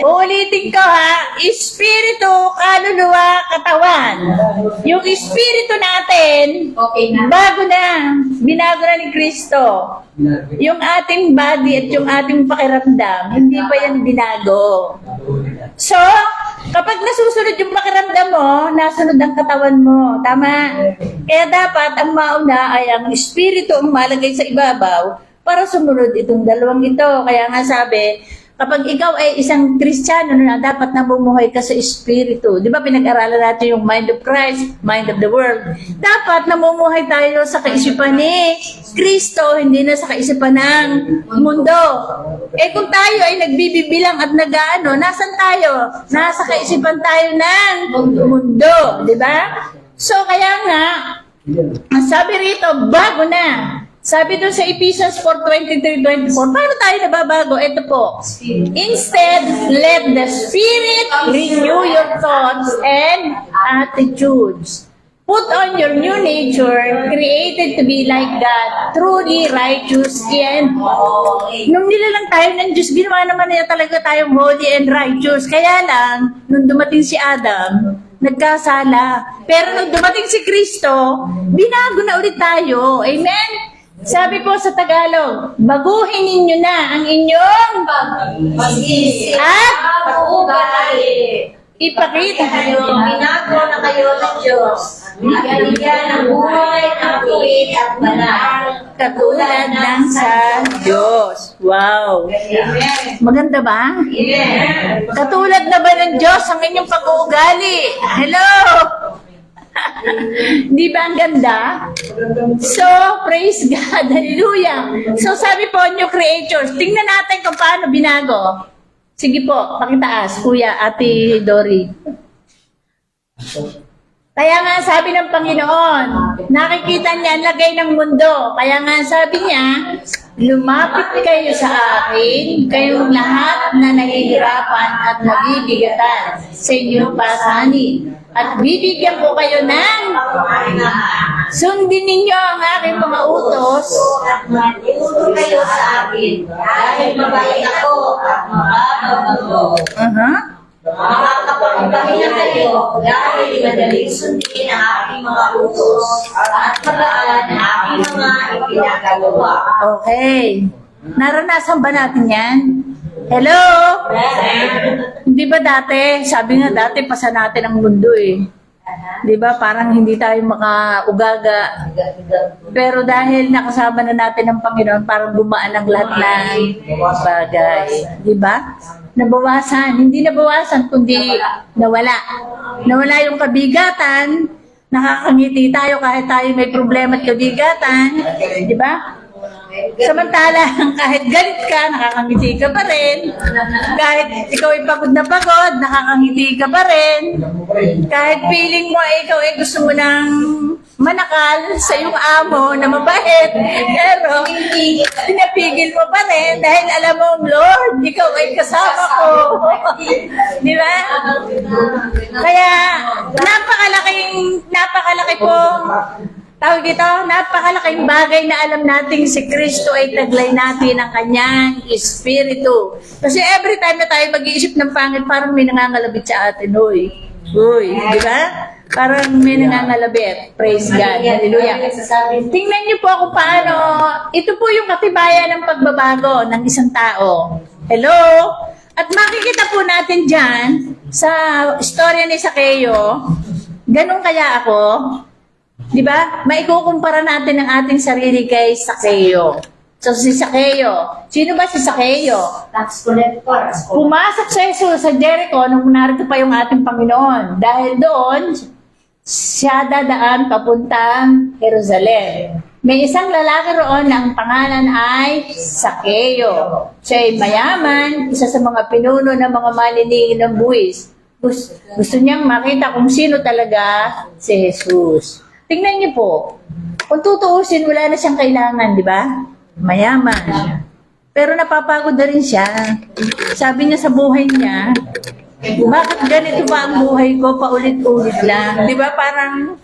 Uulitin ko ha, espiritu, kaluluwa, katawan. Yung espiritu natin, Okay na. bago na, binago na ni Kristo. Yung ating body at yung ating pakiramdam, hindi pa yan binago. So, kapag nasusunod yung pakiramdam mo, nasunod ang katawan mo. Tama? Kaya dapat, ang mauna ay ang espiritu ang malagay sa ibabaw para sumunod itong dalawang ito. Kaya nga sabi, kapag ikaw ay isang Kristiyano na dapat namumuhay ka sa Espiritu. Di ba pinag-aralan natin yung mind of Christ, mind of the world. Dapat namumuhay tayo sa kaisipan ni Kristo, hindi na sa kaisipan ng mundo. Eh kung tayo ay nagbibibilang at nag-ano, nasan tayo? Nasa kaisipan tayo ng mundo. Di ba? So kaya nga, ang sabi rito, bago na. Sabi doon sa Ephesians 4:23-24, paano tayo nababago? Ito po. Instead, let the Spirit renew your thoughts and attitudes. Put on your new nature, created to be like God, truly righteous and holy. Nung nilalang tayo ng Diyos, ginawa naman niya talaga tayong holy and righteous. Kaya lang, nung dumating si Adam, nagkasala. Pero nung dumating si Kristo, binago na ulit tayo. Amen? Sabi po sa Tagalog, baguhin ninyo na ang inyong Pag-isip at ugali. ipakita Binago na kayo ng Diyos. Bigyan ng buhay na puwit at banal. katulad ng sa Diyos. Wow! Amen. Maganda ba? Amen. Katulad na ba ng Diyos ang inyong pag-uugali? Hello! Di ba ang ganda? So, praise God. Hallelujah. So, sabi po, new creatures. Tingnan natin kung paano binago. Sige po, pakitaas, Kuya, Ate Dory. Kaya nga sabi ng Panginoon, nakikita niya ang lagay ng mundo. Kaya nga sabi niya, lumapit kayo sa akin, kayong lahat na nahihirapan at nabibigatan sa inyong pasanin. At bibigyan ko kayo ng sundin ninyo ang aking mga utos. At matuto kayo sa akin. Dahil mabait ako at mababago. Makakapagpahinga kayo dahil madaling sundin ang aking mga utos at magaan ang aking mga ipinagagawa. Okay. Naranasan ba natin yan? Hello? Hindi ba dati? Sabi nga dati, pasa natin ang mundo eh. Di ba? Parang hindi tayo makaugaga. Pero dahil nakasama na natin ang Panginoon, parang gumaan ang lahat ng bagay. Di ba? Nabawasan. Hindi nabawasan, kundi nawala. Nawala yung kabigatan. Nakakangiti tayo kahit tayo may problema at kabigatan. Di ba? Samantalang kahit galit ka, nakakangiti ka pa rin. Kahit ikaw ay pagod na pagod, nakakangiti ka pa rin. Kahit feeling mo ay ikaw ay gusto mo ng manakal sa iyong amo na mabait, pero pinapigil mo pa rin dahil alam mo, Lord, ikaw ay kasama ko. Di ba? Kaya napakalaki pong tawag ito, napakalaking bagay na alam nating si Kristo ay taglay natin ang kanyang Espiritu. Kasi every time na tayo mag-iisip ng pangit, parang may nangangalabit sa atin, Uy, di ba? Parang may nangangalabit. Praise God. Hallelujah. Tingnan niyo po kung paano, ito po yung katibayan ng pagbabago ng isang tao. Hello? At makikita po natin dyan, sa istorya ni Zaccheo, ganun kaya ako, di ba? Maikukumpara natin ang ating sarili kay Zaccheo. So, si Zaccheo. Sino ba si Zaccheo? Tax collector. Pumasok sa Jesus sa Jericho nung narito pa yung ating Panginoon. Dahil doon, siya dadaan papuntang Jerusalem. May isang lalaki roon na ang pangalan ay Zaccheo. Siya ay mayaman, isa sa mga pinuno ng mga maniningil ng buwis. Gusto niyang makita kung sino talaga si Jesus. Tingnan niyo po, kung tutuusin, wala na siyang kailangan, di ba? Mayaman. Pero napapagod na rin siya. Sabi niya sa buhay niya, bakit ganito ba ang buhay ko, paulit-ulit lang? Di ba parang,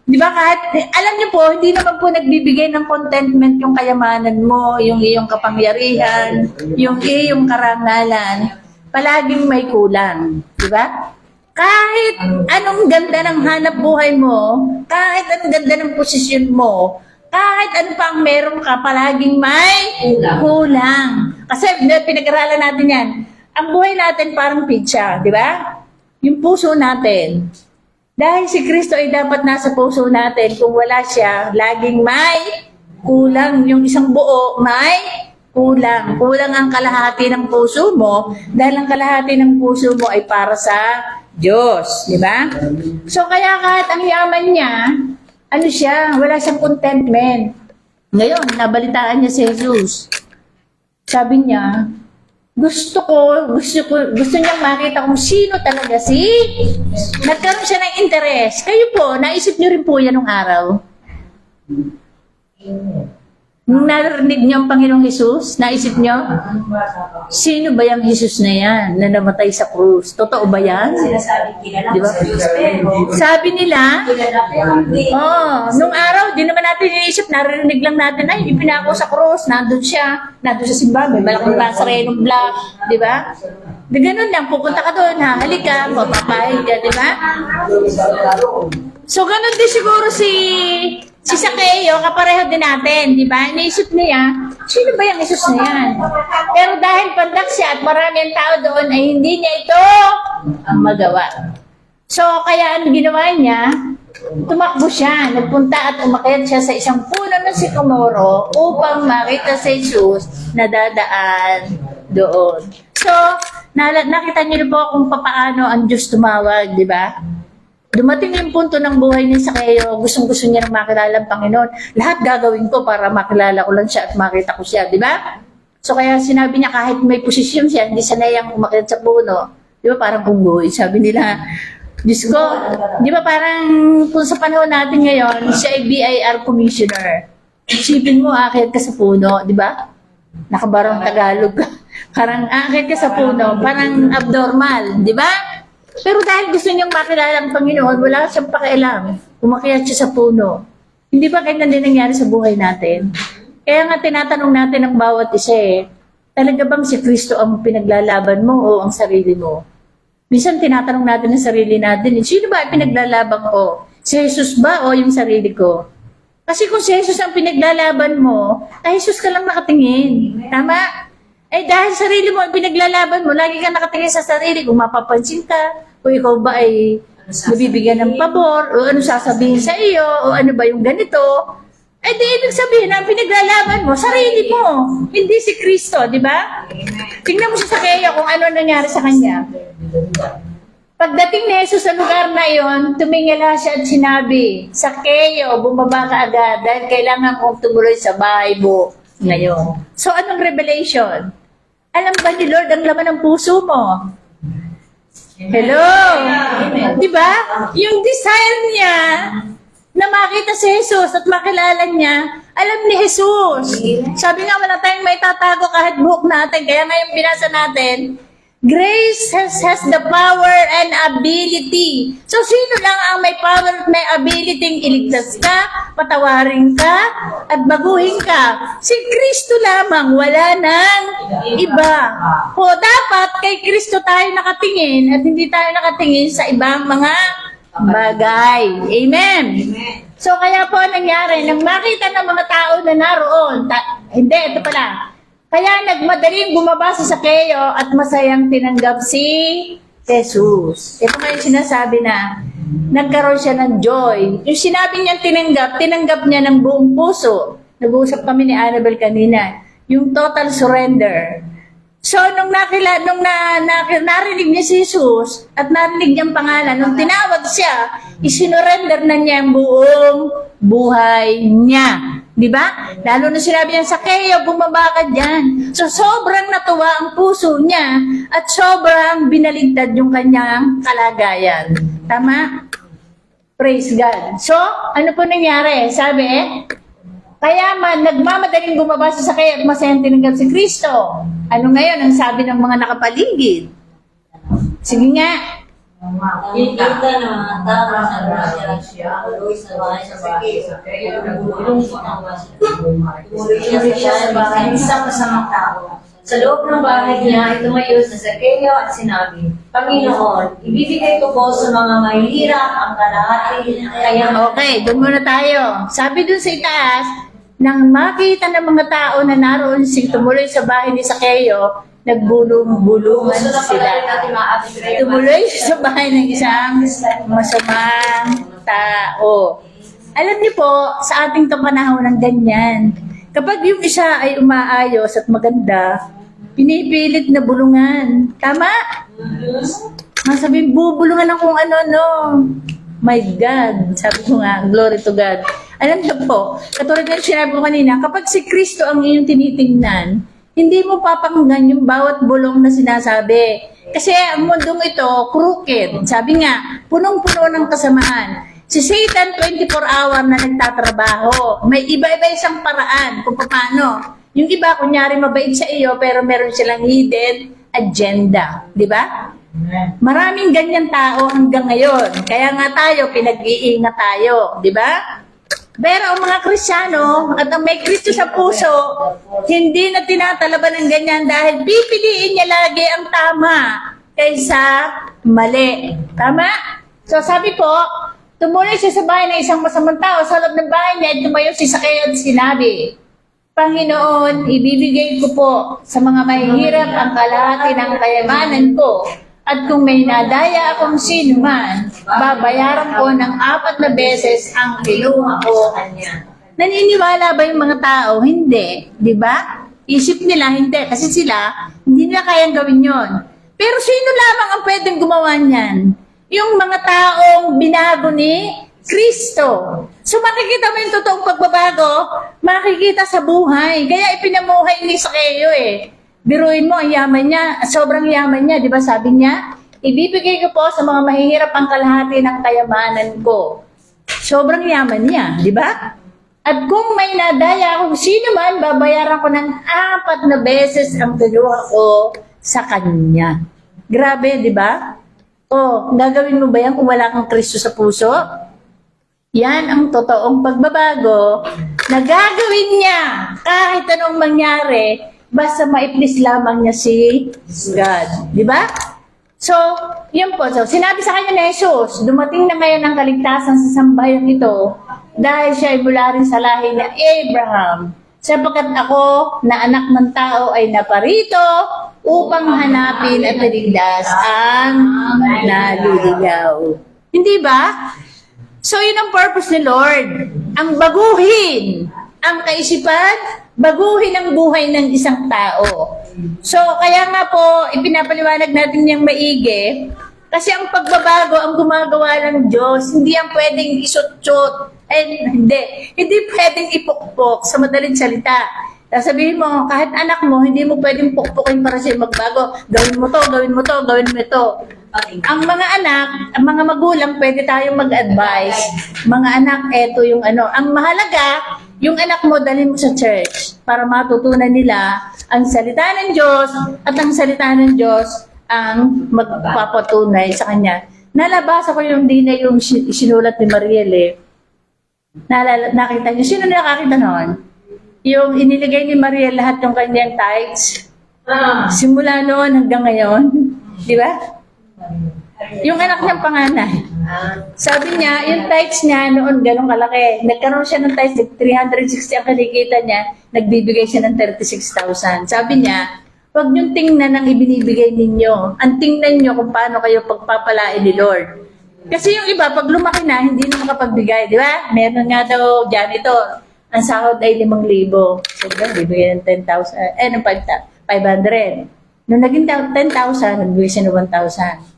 di ba kahit, alam niyo po, hindi naman po nagbibigay ng contentment yung kayamanan mo, yung iyong kapangyarihan, yung iyong karangalan. Palaging may kulang. Di ba? Kahit anong ganda ng hanap buhay mo, kahit anong ganda ng posisyon mo, kahit ano pa ang meron ka, palaging may kulang. Kasi pinag-aralan natin yan. Ang buhay natin parang pizza, di ba? Yung puso natin. Dahil si Kristo ay dapat nasa puso natin. Kung wala siya, laging may kulang. Yung isang buo, may Kulang. Kulang ang kalahati ng puso mo dahil ang kalahati ng puso mo ay para sa Diyos. Di ba? So kaya kahit ang yaman niya, ano siya, wala siyang contentment. Ngayon, nabalitaan niya si Jesus. Sabi niya, gusto niyang makita kung sino talaga si nagkaroon siya ng interes. Kayo po, naisip niyo rin po yan nung araw. Nung narinig niyo ang Panginoong Jesus, naisip niyo, sino ba yung Jesus na yan na namatay sa krus? Totoo ba yan? Sinasabi, kilala Di ko ba? sa Diyos, pero Sabi nila, kilala ko yung nung araw, di naman natin iniisip, naririnig lang natin, ay, ipinako sa krus, nandun siya, nandun sa simbahan, may malaking Nazarenong block, di ba? Di ganun lang, pupunta ka doon, ha, halika, mapapahid ka, di ba? So, ganun din siguro si Zaccheo, kapareho din natin, di ba? Naisip niya, sino ba yung Jesus na yan? Pero dahil pandak siya at marami ang tao doon, ay hindi niya ito ang magawa. So, kaya ang ginawa niya, tumakbo siya, nagpunta at umakyat siya sa isang puno ng sikomoro upang makita si Jesus na dadaan doon. So, nakita niyo po kung paano ang Diyos tumawag, di ba? Dumating yung punto ng buhay ni Zaccheo, gustong-gusto niya nang makilala ang Panginoon. Lahat gagawin ko para makilala ko lang siya at makita ko siya, di ba? So kaya sinabi niya kahit may posisyon siya, hindi sanayang umakyat sa puno. Di ba parang unggoy? Sabi nila, Diyos ko, di ba parang kung sa panahon natin ngayon, siya ay BIR commissioner. Isipin mo, aakyat ka sa puno, di ba? Nakabarong Tagalog ka. Parang aakyat ka sa puno, parang abnormal, di ba? Pero dahil gusto niyang makilala ang Panginoon, wala siyang pakialam. Umakyat siya sa puno. Hindi ba ganyan din nangyari sa buhay natin? Kaya nga tinatanong natin ang bawat isa talaga bang si Kristo ang pinaglalaban mo o ang sarili mo? Minsan tinatanong natin ang sarili natin, sino ba ang pinaglalaban ko? Si Jesus ba o yung sarili ko? Kasi kung si Jesus ang pinaglalaban mo, ay Jesus ka lang nakatingin. Tama? Eh dahil sarili mo ang pinaglalaban mo, lagi ka nakatingin sa sarili, kung mapapansin ka, o ikaw ba ay nabibigyan ng pabor, o ano sasabihin sa iyo, o ano ba yung ganito, eh di ibig sabihin na ang pinaglalaban mo, sarili mo, hindi si Kristo, di ba? Tingnan mo si Zaccheo kung ano nangyari sa kanya. Pagdating ni Jesus sa lugar na yon, tumingala siya at sinabi, Zaccheo, bumaba ka agad dahil kailangan kong tumuloy sa bahay mo ngayon. So anong revelation? Alam ba ni Lord ang laman ng puso mo? Hello? Diba? Yung desire niya na makita si Jesus at makilala niya, alam ni Jesus. Sabi nga, wala tayong may tatago kahit buhok natin. Kaya ngayon binasa natin, grace has the power and ability. So, sino lang ang may power at may ability iligtas ka, patawarin ka, at baguhin ka? Si Kristo lamang, wala nang iba. O dapat kay Kristo tayo nakatingin at hindi tayo nakatingin sa ibang mga bagay. Amen? So, kaya po nangyari, nang makita ng mga tao na naroon, hindi, ito pala, kaya nagmadaling bumaba si Zaccheo at masayang tinanggap si Jesus. Ito nga yung sinasabi na nagkaroon siya ng joy. Yung sinabi niyang tinanggap niya ng buong puso. Nag-uusap kami ni Annabel kanina. Yung total surrender. So, nung narinig niya si Jesus at narinig niya ang pangalan, nung tinawag siya, isinurrender na niya ang buong buhay niya. Di ba? Lalo na sinabi niya, Zaccheo, bumaba ka dyan. So, sobrang natuwa ang puso niya at sobrang binaligtad yung kanyang kalagayan. Tama? Praise God. So, ano po nangyari? Sabi, kaya nagmamadaling bumaba si Zaccheo at masayang tinanggap si Kristo. Ano ngayon ang sabi ng mga nakapaligid? Sige nga. Kita na tao sa grasya, tuloy sa bahay sa bahay, kaya nagulong po ang tuloy siya sa bahay, isang masamang tao. Sa loob ng bahay niya, tumayo sa Zaccheo at sinabi, Panginoon, ibibigay ko po sa mga mahihirap ang kalahati kaya... Okay, doon muna tayo. Sabi doon sa itaas, nang makita ng mga tao na naroon tumuloy sa bahay ni Zaccheo, nagbulong-bulungan sila. Tumuloy sa bahay ng isang masamang tao. Alam niyo po, sa ating panahon ng ganyan, Kapag yung isa ay umaayos at maganda, pinipilit na bulungan. Tama? Masabihin, bubulungan ng kung ano-ano. My God. Sabi ko nga, glory to God. Alam niyo po, katulad ng sinabi ko kanina, kapag si Kristo ang iyong tinitingnan, hindi mo papakinggan yung bawat bulong na sinasabi. Kasi ang mundong ito, crooked. Sabi nga, punong-puno ng kasamaan. Si Satan, 24-hour na nagtatrabaho. May iba-iba isang paraan kung paano. Yung iba, kunyari mabait sa iyo, pero meron silang hidden agenda. Di ba? Maraming ganyan tao hanggang ngayon. Kaya nga tayo, pinag-iingat tayo. Di ba? Pero ang mga Kristiyano at ang may Kristo sa puso, hindi na tinatalaban ng ganyan dahil pipiliin niya lagi ang tama kaysa mali. Tama? So sabi po, tumuloy siya sa bahay ng isang masamang tao. Sa loob ng bahay niya, tumayo si Zacchaeus at sinabi, Panginoon, ibibigay ko po sa mga mahihirap ang kalahati ng kayamanan ko. At kung may nadaya akong sino man, babayaran ko ng 4 na beses ang kinuha ko kanya. Naniniwala ba yung mga tao? Hindi. Di ba? Isip nila, hindi. Kasi sila, hindi nila kayang gawin yon. Pero sino lamang ang pwedeng gumawa niyan? Yung mga taong binago ni Kristo. So makikita mo yung totoong pagbabago, makikita sa buhay. Kaya ipinamuhay ni Zacchaeus Biruin mo, ang yaman niya, sobrang yaman niya, di ba sabi niya? Ibibigay ko po sa mga mahihirap ang kalahati ng kayamanan ko. Sobrang yaman niya, di ba? At kung may nadaya kung sino man, babayaran ko ng 4 na beses ang kinuha ko sa kanya. Grabe, di ba? O, gagawin mo ba yan kung wala kang Kristo sa puso? Yan ang totoong pagbabago na gagawin niya kahit anong mangyari, basta maiplis lamang niya si God. Di ba? So, yun po. So, sinabi sa kanya ni Jesus, dumating na ngayon ang kaligtasan sa sambahayan ito dahil siya ay mula rin sa lahi ni Abraham. Sapagkat ako na anak ng tao ay naparito upang hanapin at iligtas ang naliligaw. Hindi ba? So, yun ang purpose ni Lord. Ang baguhin ang kaisipan, baguhin ang buhay ng isang tao. So, kaya nga po, ipinapaliwanag natin yung maigi, kasi ang pagbabago, ang gumagawa ng Diyos, hindi ang pwedeng isot-sot, hindi pwedeng ipukpok sa madaling salita. Sabihin mo, kahit anak mo, hindi mo pwedeng pukpukin para siya magbago. Gawin mo to, gawin mo to, gawin mo to. Ang mga anak, ang mga magulang, pwede tayong mag-advise. Mga anak, eto yung ano. Ang mahalaga, yung anak mo, dalhin mo sa church para matutunan nila ang salita ng Diyos at ang salita ng Diyos ang magpapatunay sa kanya. Nalabasa ko yung din yung sinulat ni Mariel eh. Nakita niyo. Sino nakakita noon? Yung iniligay ni Mariel lahat ng kanyang tithes. Simula noon hanggang ngayon. Di ba? Yung anak niyang panganay. Sabi niya, yung tithes niya noon ganun kalaki. Nagkaroon siya ng tithes, 360 ang kinikita niya, nagbibigay siya ng 36,000. Sabi niya, huwag niyong tingnan ang ibinibigay ninyo. Ang tingnan niyo kung paano kayo pagpapalain ni Lord. Kasi yung iba, pag lumaki na, hindi na makapagbigay. Di ba? Meron nga daw janitor. Ang sahod ay 5,000. So, bibigay ng 10,000, ng 500. Nung naging 10,000, nagbigay siya ng 1,000.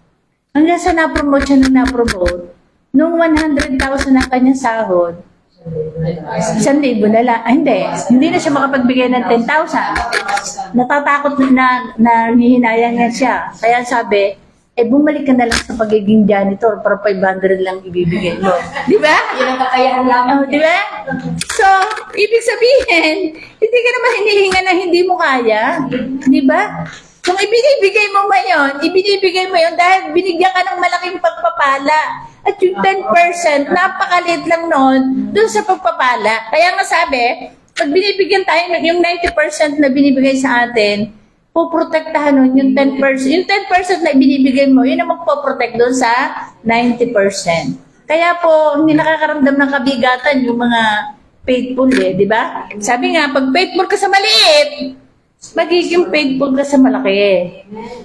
Hanggang sa na-promote siya na na-promote, nung 100,000 ang kanyang sahod, 1,000 na lang. Hindi na siya makapagbigay ng 10,000. Natatakot na hihinayang nga siya. Kaya sabi, bumalik ka na lang sa pagiging janitor para 500 lang ibibigay mo. Di ba? Yun ang kakayahan namin. Di ba? So, ibig sabihin, hindi ka naman hinihinga na hindi mo kaya. Di ba? Kung ibinibigay mo mo yun dahil binigyan ka ng malaking pagpapala. At yung 10%, napakalit lang noon dun sa pagpapala. Kaya nga sabi, pag binibigyan tayo, yung 90% na binibigay sa atin, puprotektahan nun yung 10%. Yung 10% na binibigay mo, yun ang magpoprotect doon sa 90%. Kaya po, hindi nakakaramdam ng kabigatan yung mga faithful di ba? Sabi nga, pag faithful ka sa maliit, magiging faithful ka sa malaki.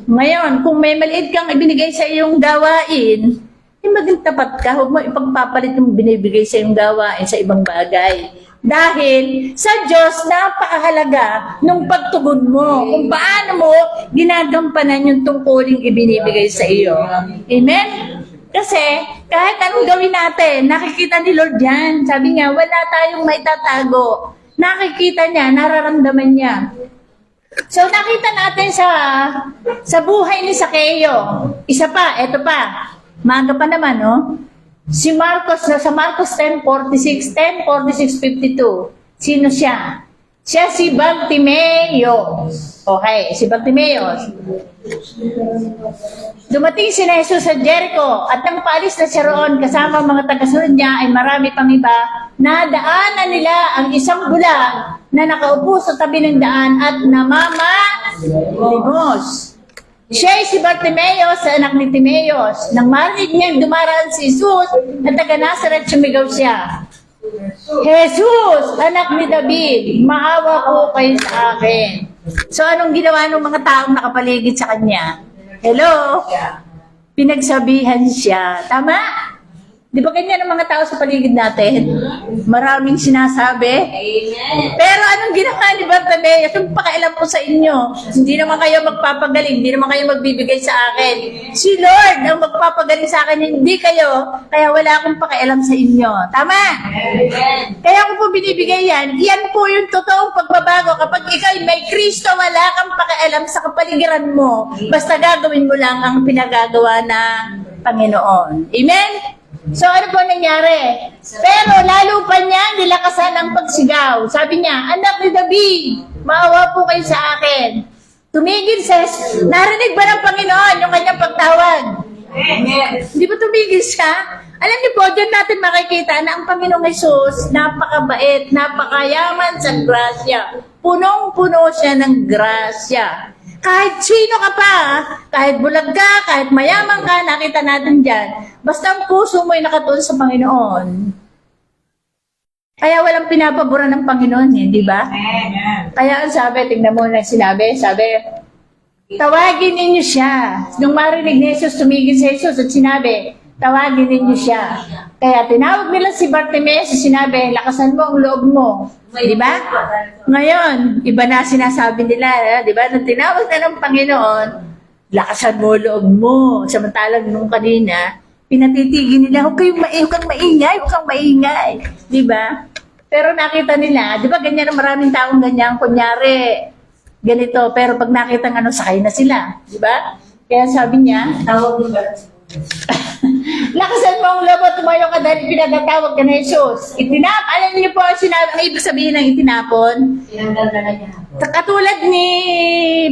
Ngayon, kung may maliit kang ibinigay sa iyong gawain, maging tapat ka. Huwag mo ipagpapalit yung binibigay sa iyong gawain sa ibang bagay. Dahil sa Diyos, napakahalaga nung pagtugon mo. Kung paano mo ginagampanan yung tungkuling ibinibigay sa iyo. Amen? Kasi kahit anong gawin natin, nakikita ni Lord yan. Sabi niya, wala tayong maitatago. Nakikita niya, nararamdaman niya. So nakita natin sa buhay ni Sakeo. Isa pa, eto pa. Maga pa naman, no? Si Marcos, sa Marcos 10:46, 10:46-52. Sino siya? Siya si Bartimeus. Okay, si Bartimeus. Dumating si Jesus sa Jericho at nang paalis na siya roon kasama ang mga tagasunod niya ay marami pang iba na daanan nila ang isang bulag na nakaupo sa tabi ng daan at namamalimos. Siya ay si Bartimeus, anak ni Timeus. Nang marinig niyang dumaraan si Jesus na taga Nazaret, sumigaw siya, Jesus, anak ni David, maawa po kayo sa akin. So anong ginawa ng mga taong nakapaligid sa kanya? Hello? Pinagsabihan siya. Tama? Di ba ganyan ang mga tao sa paligid natin? Maraming sinasabi. Amen. Pero anong ginawa ni Bartimeus? Yung pakialam ko sa inyo. Hindi naman kayo magpapagaling. Hindi naman kayo magbibigay sa akin. Si Lord ang magpapagaling sa akin. Hindi kayo. Kaya wala akong pakialam sa inyo. Tama? Amen. Kaya kung po binibigay yan, yan po yung totoong pagbabago. Kapag ikaw may Kristo, wala kang pakialam sa kapaligiran mo. Basta gagawin mo lang ang pinagagawa ng Panginoon. Amen? So ano po nangyari? Pero lalo pa niya nilakasan ang pagsigaw. Sabi niya, anak ni David, maawa po kayo sa akin. Tumigil sa... Narinig ba ng Panginoon yung kanyang pagtawag? Hindi ba tumigil siya? Alam niyo po, dyan natin makikita na ang Panginoong Jesus, napakabait, napakayaman sa grasya. Punong-puno siya ng grasya. Kahit sino ka pa, kahit bulag ka, kahit mayaman ka, nakita natin dyan. Basta ang puso mo ay nakatuon sa Panginoon. Kaya walang pinapaboran ng Panginoon eh, di ba? Kaya ang sabi, tingnan mo na sinabi, sabi, tawagin ninyo siya. Nung marinig ni Jesus, tumigil si Jesus at sinabi, tawagin ninyo siya. Kaya tinawag nila si Bartimeus, sinabi, lakasan mo ang loob mo. Di ba? Ngayon, iba na sinasabi nila, di ba? Nung tinawag na ng Panginoon, lakasan mo ang loob mo. Samantalang nung kanina, pinatitigin nila, huwag kang maingay. Di ba? Pero nakita nila, di ba ganyan ang maraming taong ganyan, kunyari, ganito, pero pag nakita ng ano, sakay na sila. Di ba? Kaya sabi niya, Tawag mo ba? lakasan mo ang loob at tumayo ka dahil pinagatawag ka na Jesus. Alam niyo po ang ibig sabihin ng itinapon? Tinanggal na niya. Katulad ni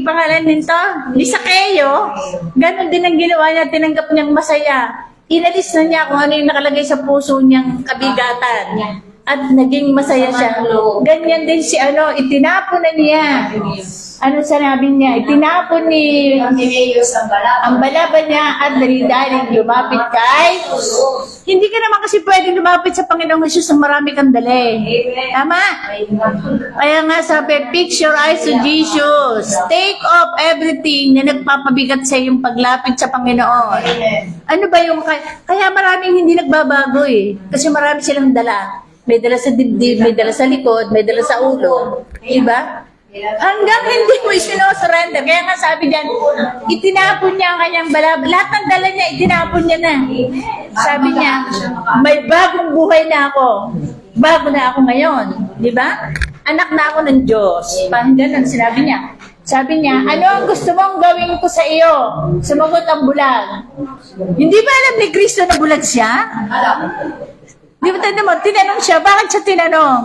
pangalan nito, ni Sakeo, ganun din ang ginawa niya, tinanggap niyang masaya. Inalis na niya kung ano yung nakalagay sa puso niyang kabigatan. At naging masaya siya. Ganyan din si itinapon na niya. Ano sinabi niya? Itinapon ni Bartimeus ang ang balaban niya at dali-daling lumapit kay hindi ka naman kasi pwedeng lumapit sa Panginoong Jesus ng marami kang dali. Tama? Kaya nga sabi, fix your eyes to Jesus. Take off everything na nagpapabigat sa iyong paglapit sa Panginoon. Ano ba yung... Kaya maraming hindi nagbabago eh. Kasi marami silang dala. May dala sa dibdib, may dala sa likod, may dala sa ulo. Diba? Hanggang hindi mo isinusurrender. Kaya nga sabi diyan, itinapon niya ang kanyang balabal. Lahat ng dala niya, itinapon niya na. Sabi niya, may bagong buhay na ako. Bago na ako ngayon. Di ba? Anak na ako ng Diyos. Parang ganun, sinabi niya. Sabi niya, ano ang gusto mong gawin ko sa iyo? Sumagot ang bulag. Hindi ba alam ni Kristo na bulag siya? Di ba tinanong siya, bakit siya tinanong?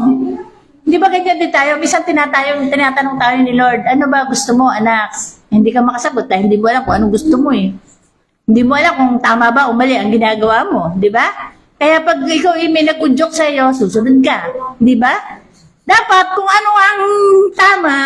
Di ba ganyan din tayo? Minsan tinatanong tayo ni Lord, ano ba gusto mo, anak? Hindi ka makasagot dahil hindi mo alam kung anong gusto mo eh. Hindi mo alam kung tama ba o mali ang ginagawa mo. Di ba? Kaya pag ikaw may nag-udyok sa iyo, susunod ka. Di ba? Dapat kung ano ang tama,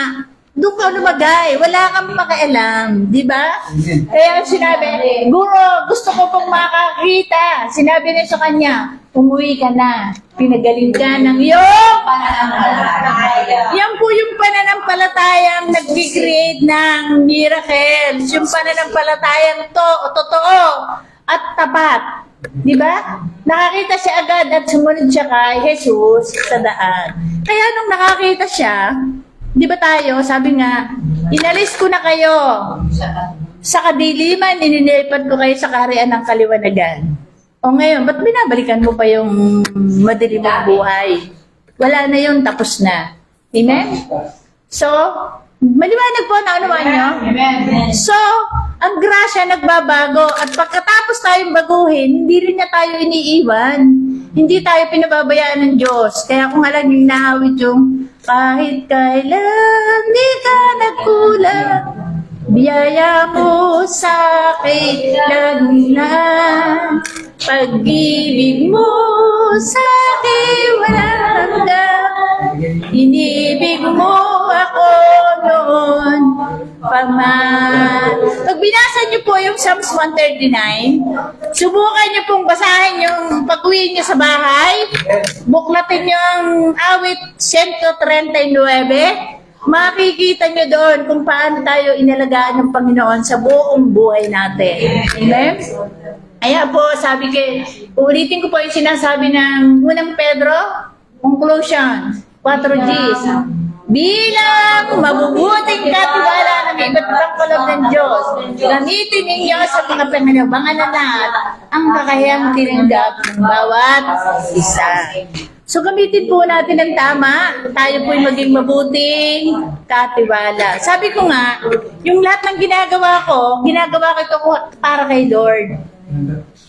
doon ka lumagay. Wala kang makialam. Di ba? Kaya sinabi, Guro, gusto ko pong makakita. Sinabi niya sa kanya, umuwi ka na. Pinagaling ka ng iyong Pananampalataya. yan po yung pananampalatayang nag-create ng miracles. Yung pananampalatayang totoo at tapat. Di ba? Nakakita siya agad at sumunod siya kay Jesus sa daan. Kaya nung nakakita siya, di ba tayo, sabi nga, inalis ko na kayo sa kadiliman, ininilipat ko kayo sa kaharian ng kaliwanagan. O ngayon, ba't binabalikan mo pa yung madilim ang buhay? Wala na yun, tapos na. Amen? So, maliwanag po na ano nyo? Amen. So, ang grasya nagbabago at pagkatapos tayong baguhin, hindi rin niya tayo iniiwan. Hindi tayo pinababayaan ng Diyos. Kaya kung alam niyo inaawit yung kahit kailan di ka nagkulang, biyaya mo sa akin lagunan. Pag-ibig mo sa akin walang hanggan. Inibig mo ako noon Pag binasa niyo po yung Psalms 139, subukan niyo pong basahin yung pag-uwi niyo sa bahay, buklatin niyo ang awit 139, makikita niyo doon kung paano tayo inalagaan ng Panginoon sa buong buhay natin. Amen? Kaya po, sabi ulitin ko po yung sinasabi ng unang Pedro, conclusion, 4 Gs. Bilang mabubuting katiwala ng iba't ibang kaloob ng Diyos, gamitin ninyo sa mga panganabangan na lahat ang kakayang tinanggap ng bawat isa. So gamitin po natin ang tama, tayo po'y maging mabuting katiwala. Sabi ko nga, yung lahat ng ginagawa ko ito para kay Lord.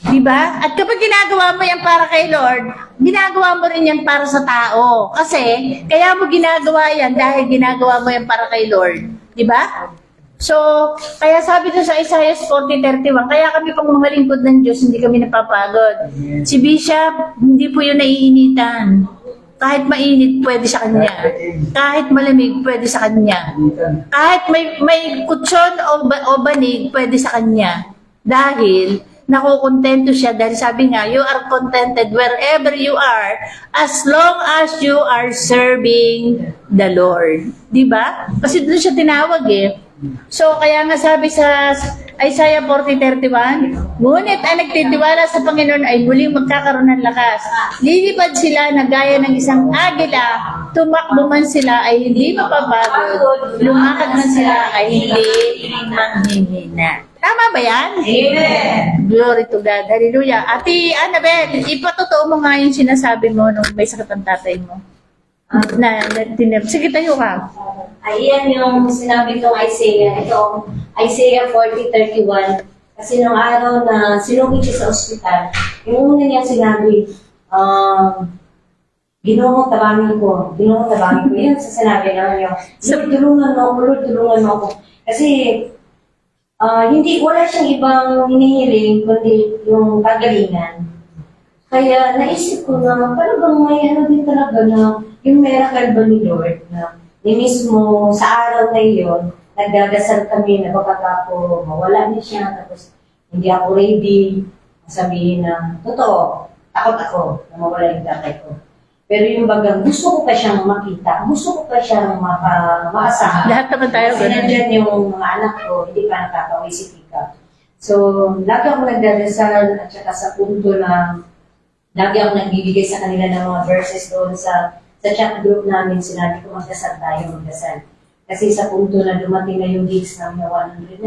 Diba? At kapag ginagawa mo yan para kay Lord, ginagawa mo rin yan para sa tao. Kasi, kaya mo ginagawa yan dahil ginagawa mo yan para kay Lord. Diba? So, kaya sabi doon sa Isaiah 40:31, kaya kami pang mga lingkod ng Diyos, hindi kami napapagod. Si Bishop, hindi po yun naiinitan. Kahit mainit, pwede sa kanya. Kahit malamig, pwede sa kanya. Kahit may kutsyon o banig, pwede sa kanya. Dahil, nakukontento siya dahil sabi nga, you are contented wherever you are as long as you are serving the Lord. Diba? Kasi doon siya tinawag eh. So, kaya nga sabi sa Isaiah 40:31, ngunit ang nagtitiwala sa Panginoon ay muling magkakaroon ng lakas. Lilipad sila na gaya ng isang agila, tumakbo man sila ay hindi mapapagod, lumakad man sila ay hindi manghihina. Tama ba yan? Amen. Glory to God. Hallelujah. Ate Annabel, ipatotoo mo nga yung sinasabi mo nung may sakit ang tatay mo. Sige, tayo ka. Ayan yung sinabi kong Isaiah. Ito, Isaiah 40:31. Kasi nung araw na sinugod siya sa ospital, yung una niya sinabi, Ginoo, tabangin ko. Ginoo, tabangin ko. Yun sa sinabi naman yung, Lord, tulungan mo ako. Lord, tulungan mo ako. Kasi, wala siyang ibang hinihiling kundi yung kagalingan. Kaya naisip ko na parang may ano din talaga na yung miracle ba ni Lord na mismo sa araw na iyon, nagdadasal kami na kapag ako mawala niya siya, tapos hindi ako ready, sabihin na, totoo, takot ako na mawala yung tatay ko. Pero yung bagang gusto ko pa siyang makita, gusto ko pa siyang maasahan. Lahat naman tayo Kasi ganun. nandyan yung mga anak ko, hindi pa nakakaway si Tika. So, lagi ako nagdadasal at saka sa punto na lagi ako nagbibigay sa kanila ng mga verses doon sa chat group namin, sinabi ko magdasal tayo, magdasal. Kasi sa punto na dumating na yung gigs namin na 100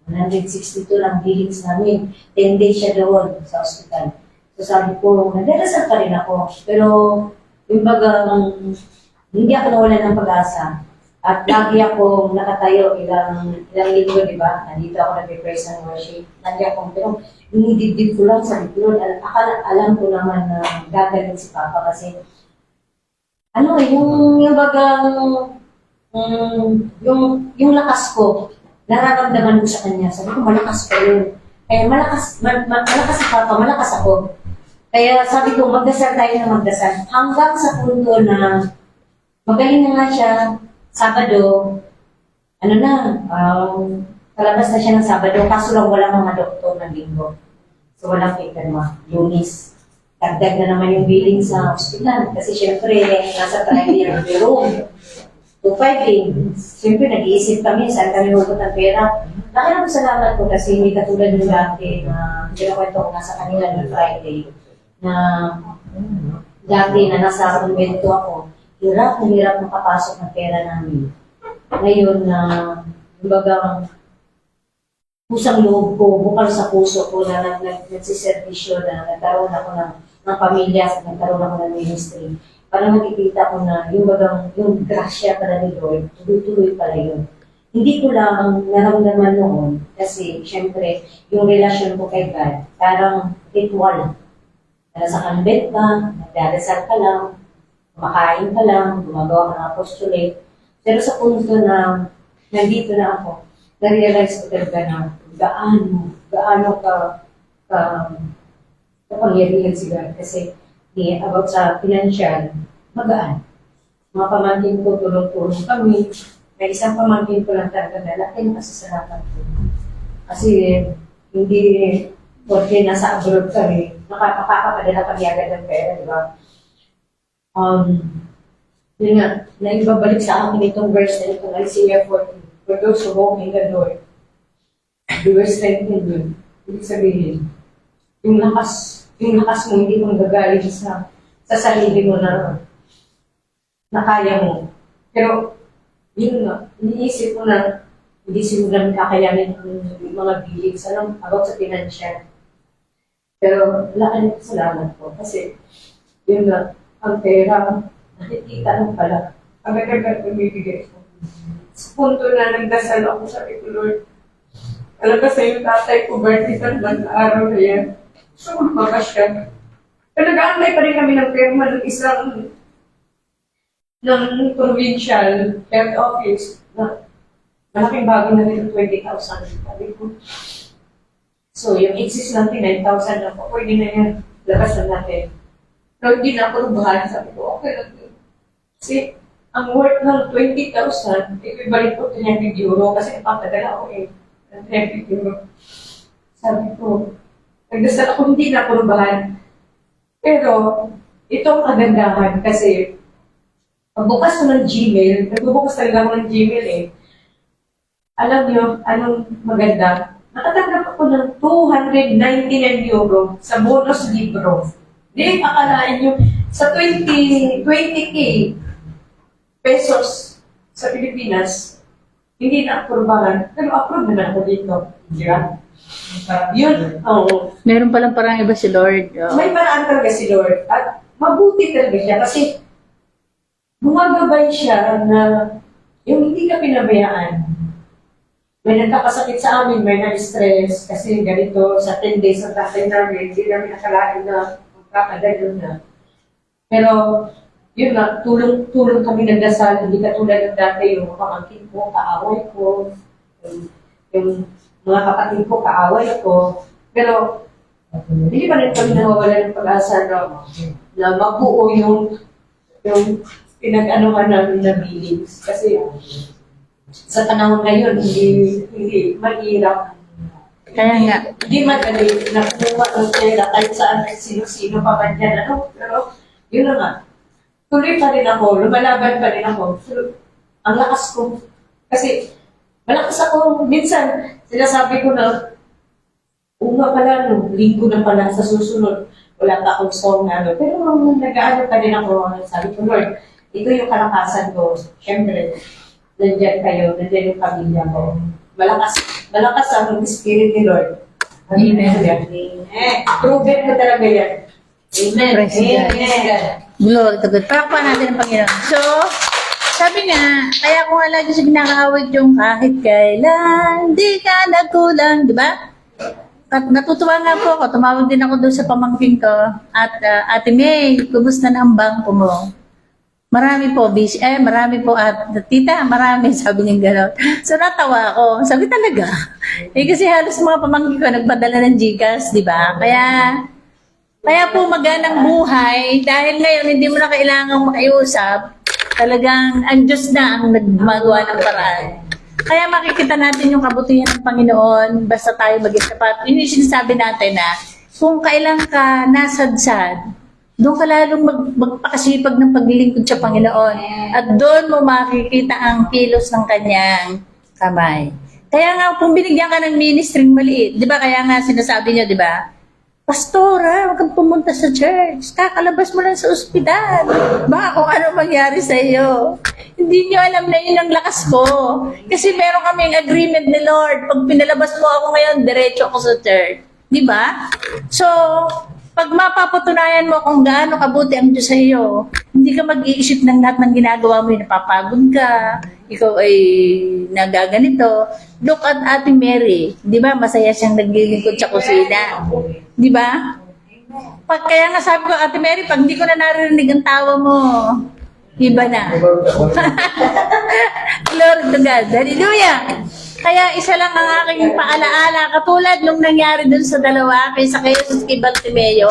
na 162 lang gigs namin. 10 days siya doon sa hospital. So sabi ko, nagdadasal pa rin ako. Pero yung bagang hindi ako nawala ng pag-asa. At lagi ako nakatayo ilang linggo, di ba? Nandito ako nag-praise and worship. Lagi ako, pero hinidibdib ko lang sa Lord. Alam ko naman na gagaling si Papa kasi yung bagang yung lakas ko, nararamdaman ko sa kanya. Sabi ko, malakas ko yun. Kaya malakas si Papa, malakas ako. Kaya sabi ko, magdasal tayo na magdasal. Hanggang sa punto na magaling na nga siya, Sabado, kalabas na siya ng Sabado, kaso lang walang mga doktor ng linggo. So walang ikanma, Lunis. Dagdag na naman yung billing sa hospital kasi syempre, nasa private room. 5 siyempre nag-iisip kami saan kami hugot ng pera. Laki na salamat po kasi hindi katulad ng dati na kinakwento ko nga sa kanila ng Friday na dati na nasa convento ako, hirap na hirap makapasok ng pera namin. Ngayon na kumbaga pusang loob ko, bukal sa puso ko na nagsiservisyo na nagkaroon ako ng pamilya, nagkaroon ako ng ministry. Para makikita ko na yung grasya pala ni Lord, tuloy-tuloy pala yun. Hindi ko lang naramdaman noon kasi syempre yung relasyon ko kay God parang ritual. Nasa kanbet ka, nagdarasal ka lang, kumakain ka lang, gumagawa ka ng apostolate. Pero sa punto na nandito na ako, na-realize ko talaga na gaano ka kapangyarihan si God kasi about sa financial, magaan. Mga pamangkin ko, tulong-tulong kami. May isang pamangkin ko lang talaga na laki ng pasasalamat ko. Kasi hindi, porque nasa abroad kami, nakakapadala kami agad ng pera, di ba? Yun nga, naibabalik sa akin itong verse na ito, Isaiah 40. For those who walk in the Lord, they were strengthened yun. Ibig sabihin, yung lakas mo, hindi mo gagaling sa sarili mo na kaya mo. Pero, yun nga, iniisip ko na hindi siguro namin kakayanin yung mga bilings, about sa financial. Pero, laki ng salamat po. Kasi, yun nga, ang pera, nakikita mo pala. Agad-agad bumibigay ko. Sa punto na nagdasal ako, sabi ko, Lord, alam ka sa'yo, tatay ko, birthday ka naman, araw na yan. So, mamasya. Pero nag-aantay pa rin kami ng perma ng isang provincial health office na malaking bago na nito 20,000. Sabi ko. So, yung exist natin, 9,000 na po. Pwede na yan. Labasan natin. Pero hindi na ako rubahan. Sabi ko, okay lang yun. Kasi, ang worth ng 20,000, equivalent ko 300 euro kasi napapagdala ako eh. 300 euro. Sabi ko, nagdasal ako, hindi na ako rubahan. Pero, ito ang kagandahan kasi pagbukas ko ng Gmail, nagbubukas talaga ako ng Gmail eh. Alam niyo, anong maganda? Nakatanggap ako ng 299 euro sa bonus libro. Hindi, akalain niyo, sa 20k pesos sa Pilipinas, hindi na approbahan, pero approve naman ako dito. Diba? Yun, oo. Meron palang parang iba si Lord. Oh. May paraan talaga si Lord. At mabuti talaga siya kasi bumagabay siya na yung hindi ka pinabayaan. May nagkakasakit sa amin, may na-stress kasi ganito sa 10 days ng tatay namin, hindi namin nakalain na magkakadalo na. Pero, yun nga, tulong kami nagdasal, hindi katulad ng dati yung pamangkin ko, kaaway ko, yung mga kapatid ko, kaaway ko. Pero, hindi pa rin kami nawawala ng pag-asa na mabuo yung pinag-anuhan namin na billings. Kasi sa panahon ngayon, hindi mahirap. Kaya nga. Hindi madali na kumuha ng pera kahit saan sino-sino pa man yan. Pero, yun na nga. Tuloy pa rin ako, lumalaban pa rin ako. So, ang lakas ko. Kasi, malakas ako. Minsan, sinasabi ko na, nga pala, linggo na pala sa susunod. Wala pa akong song na Pero nag-aano pa rin ako. Sabi ko, Lord, ito yung kalakasan ko. Siyempre, nandiyan kayo, nandiyan yung pamilya ko. Malakas ang spirit ni Lord. Amen. Proven ko talaga yan. Amen. Praise God. Amen. Glory to God. Palakpan natin ang Panginoon. So, sabi nga, kaya ko nga lagi siya kinakaawit yung kahit kailan, di ka nagkulang, di ba? At natutuwa nga po ako, tumawag din ako doon sa pamangkin ko. At Ate May, kumusta na ang bangko mo? Marami po, marami po at tita, marami, sabi niya gano'n. So natawa ako, sabi talaga. Kasi halos mga pamangkin ko nagpadala ng Gcash, di ba? Kaya po maganang buhay, dahil ngayon hindi mo na kailangang makiusap, talagang ang Diyos na ang nagmagawa ng paraan. Kaya makikita natin yung kabutihan ng Panginoon, basta tayo maging tapat. Yun yung sinasabi natin na, kung kailan ka nasadsad, doon ka lalong magpakasipag ng paglilingkod sa Panginoon. At doon mo makikita ang kilos ng kanyang kamay. Kaya nga, kung binigyan ka ng ministering maliit, di ba, kaya nga sinasabi niya, di ba, Pastora, huwag kang pumunta sa church. Kakalabas mo lang sa ospital. Baka kung ano mangyari sa iyo. Hindi niyo alam na yun ang lakas ko. Kasi meron kaming agreement ni Lord. Pag pinalabas mo ako ngayon, diretso ako sa church. Di ba? So, pag mapapatunayan mo kung gaano kabuti ang Diyos sa iyo, hindi ka mag-iisip ng lahat ng ginagawa mo, napapagod ka, ikaw ay nagaganito. Look at Ate Mary, di ba? Masaya siyang naglilingkod sa kusina. Di ba? Kaya nga sabi ko, Ate Mary, pag hindi ko na naririnig ang tawa mo, iba na. Glory to God. Hallelujah! Kaya isa lang ang aking paalaala, katulad nung nangyari dun sa dalawa, kay Jesus kay Bartimeo.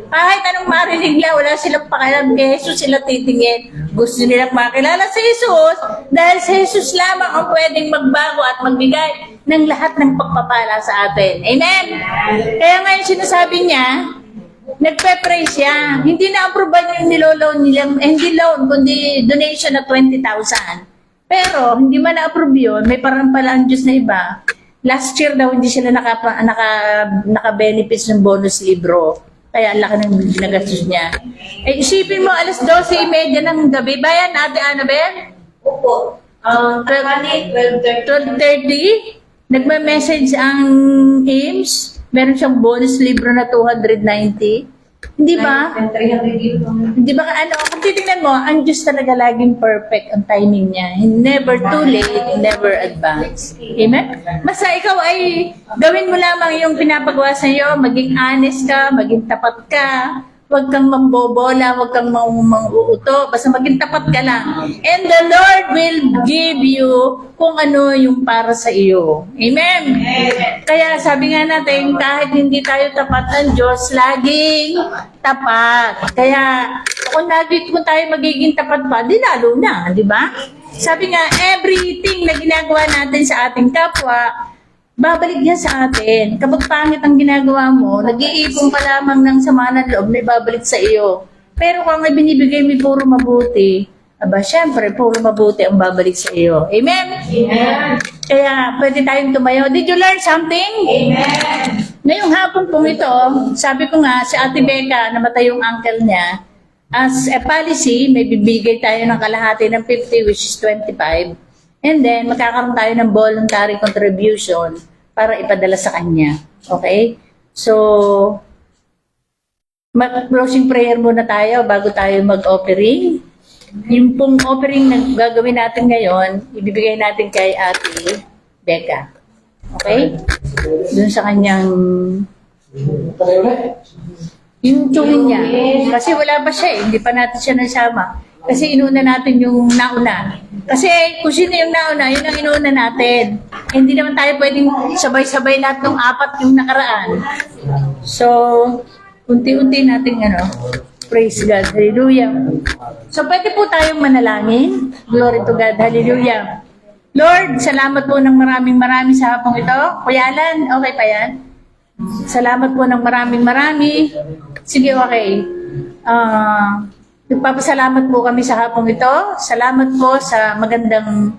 Kahit anong marinig lang, wala silang pakialam kay Jesus, sila titingin. Gusto nilang makilala sa Jesus dahil sa Jesus lamang ang pwedeng magbago at magbigay ng lahat ng pagpapala sa atin. Amen? Kaya ngayon sinasabi niya, nagpe-pray siya. Hindi na-approve yung niloloan nilang, hindi loan, kundi donation na 20,000. Pero, hindi man na-approve yun, may parang pala ang Diyos na iba. Last year daw, hindi sila naka-benefits ng bonus libro. Kaya ang laki ng ginagastos niya. Eh, isipin mo, alas 12:30 ng gabi. Bayan, Ate Annabel? Opo. 12:30? Nagme-message ang AIMS. Meron siyang bonus libro na 290. Hindi ba? Hindi ba ano, kung titignan mo, ang Diyos talaga laging perfect ang timing niya. Never too late, never advance. Amen? Basta ikaw ay gawin mo lamang yung pinapagawa sa iyo, maging honest ka, maging tapat ka, huwag kang mambobola, huwag kang manguuto, basta maging tapat ka lang. And the Lord will give you kung ano yung para sa iyo. Amen? Kaya sabi nga natin, kahit hindi tayo tapat ng Diyos, laging tapat. Kaya kung tayo magiging tapat pa, di lalo na, di ba? Sabi nga, everything na ginagawa natin sa ating kapwa, babalik yan sa atin. Kapag pangit ang ginagawa mo, nag-iipon ka lamang ng sama ng loob na ibabalik sa iyo. Pero kung may binibigay mo puro mabuti, aba, syempre, puro mabuti ang babalik sa iyo. Amen? Amen. Kaya, pwede tayong tumayo. Did you learn something? Amen. Ngayong hapon pong ito, sabi ko nga, si Ate Becca, namatay yung uncle niya, as a policy, may bibigay tayo ng kalahati ng 50, which is 25. And then, magkakaroon tayo ng voluntary contribution para ipadala sa kanya. Okay? So, mag-closing prayer muna tayo bago tayo mag-offering. Yung pong offering na gagawin natin ngayon, ibibigay natin kay Ate Becca. Okay? Doon sa kanyang yung tuwing niya. Kasi wala pa siya eh. Hindi pa natin siya nasama. Kasi inuna natin yung nauna. Kasi kung sino yung nauna, yun ang inuna natin. Hindi naman tayo pwedeng sabay-sabay lahat ng 4 yung nakaraan. So, unti-unti natin praise God. Hallelujah. So, pwede po tayong manalangin. Glory to God. Hallelujah. Lord, salamat po ng maraming sa hapong ito. Kuya Alan, okay pa yan? Salamat po ng maraming. Sige, okay. Nagpapasalamat po kami sa hapong ito. Salamat po sa magandang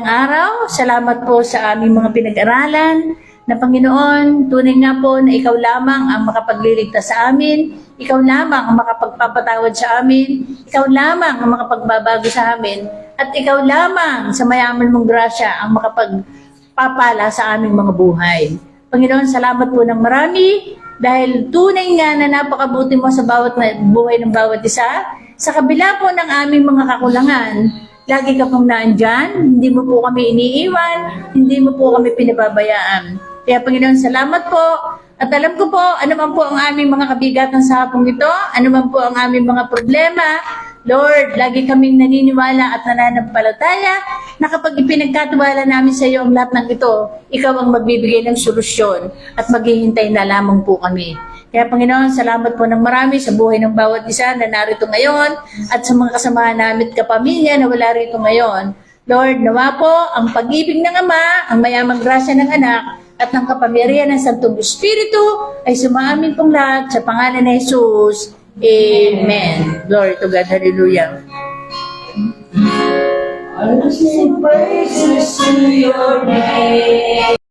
araw. Salamat po sa aming mga pinag-aralan na Panginoon. Tunay nga po na ikaw lamang ang makapagliligtas sa amin. Ikaw lamang ang makapagpapatawad sa amin. Ikaw lamang ang makapagbabago sa amin. At ikaw lamang sa mayaman mong grasya ang makapagpapala sa aming mga buhay. Panginoon, salamat po ng marami. Dahil tunay nga na napakabuti mo sa bawat buhay ng bawat isa, sa kabila po ng aming mga kakulangan, lagi ka pong naandyan, hindi mo po kami iniiwan, hindi mo po kami pinababayaan. Kaya Panginoon, salamat po. At alam ko po, ano man po ang aming mga kabigatan sa hapong ito, ano man po ang aming mga problema, Lord, lagi kaming naniniwala at nananampalataya na kapag ipinagkatiwala namin sa iyo ang lahat ng ito, ikaw ang magbibigay ng solusyon at maghihintay na lamang po kami. Kaya Panginoon, salamat po ng marami sa buhay ng bawat isa na narito ngayon at sa mga kasamahan namin at kapamilya na wala rito ngayon. Lord, nawa po ang pag-ibig ng Ama, ang mayamang grasya ng Anak, at ng kapangyarihan ng Santong Espiritu ay sumaamin pong lahat sa pangalan ni Jesus. Amen. Glory to God. Hallelujah. I sing praises to your name.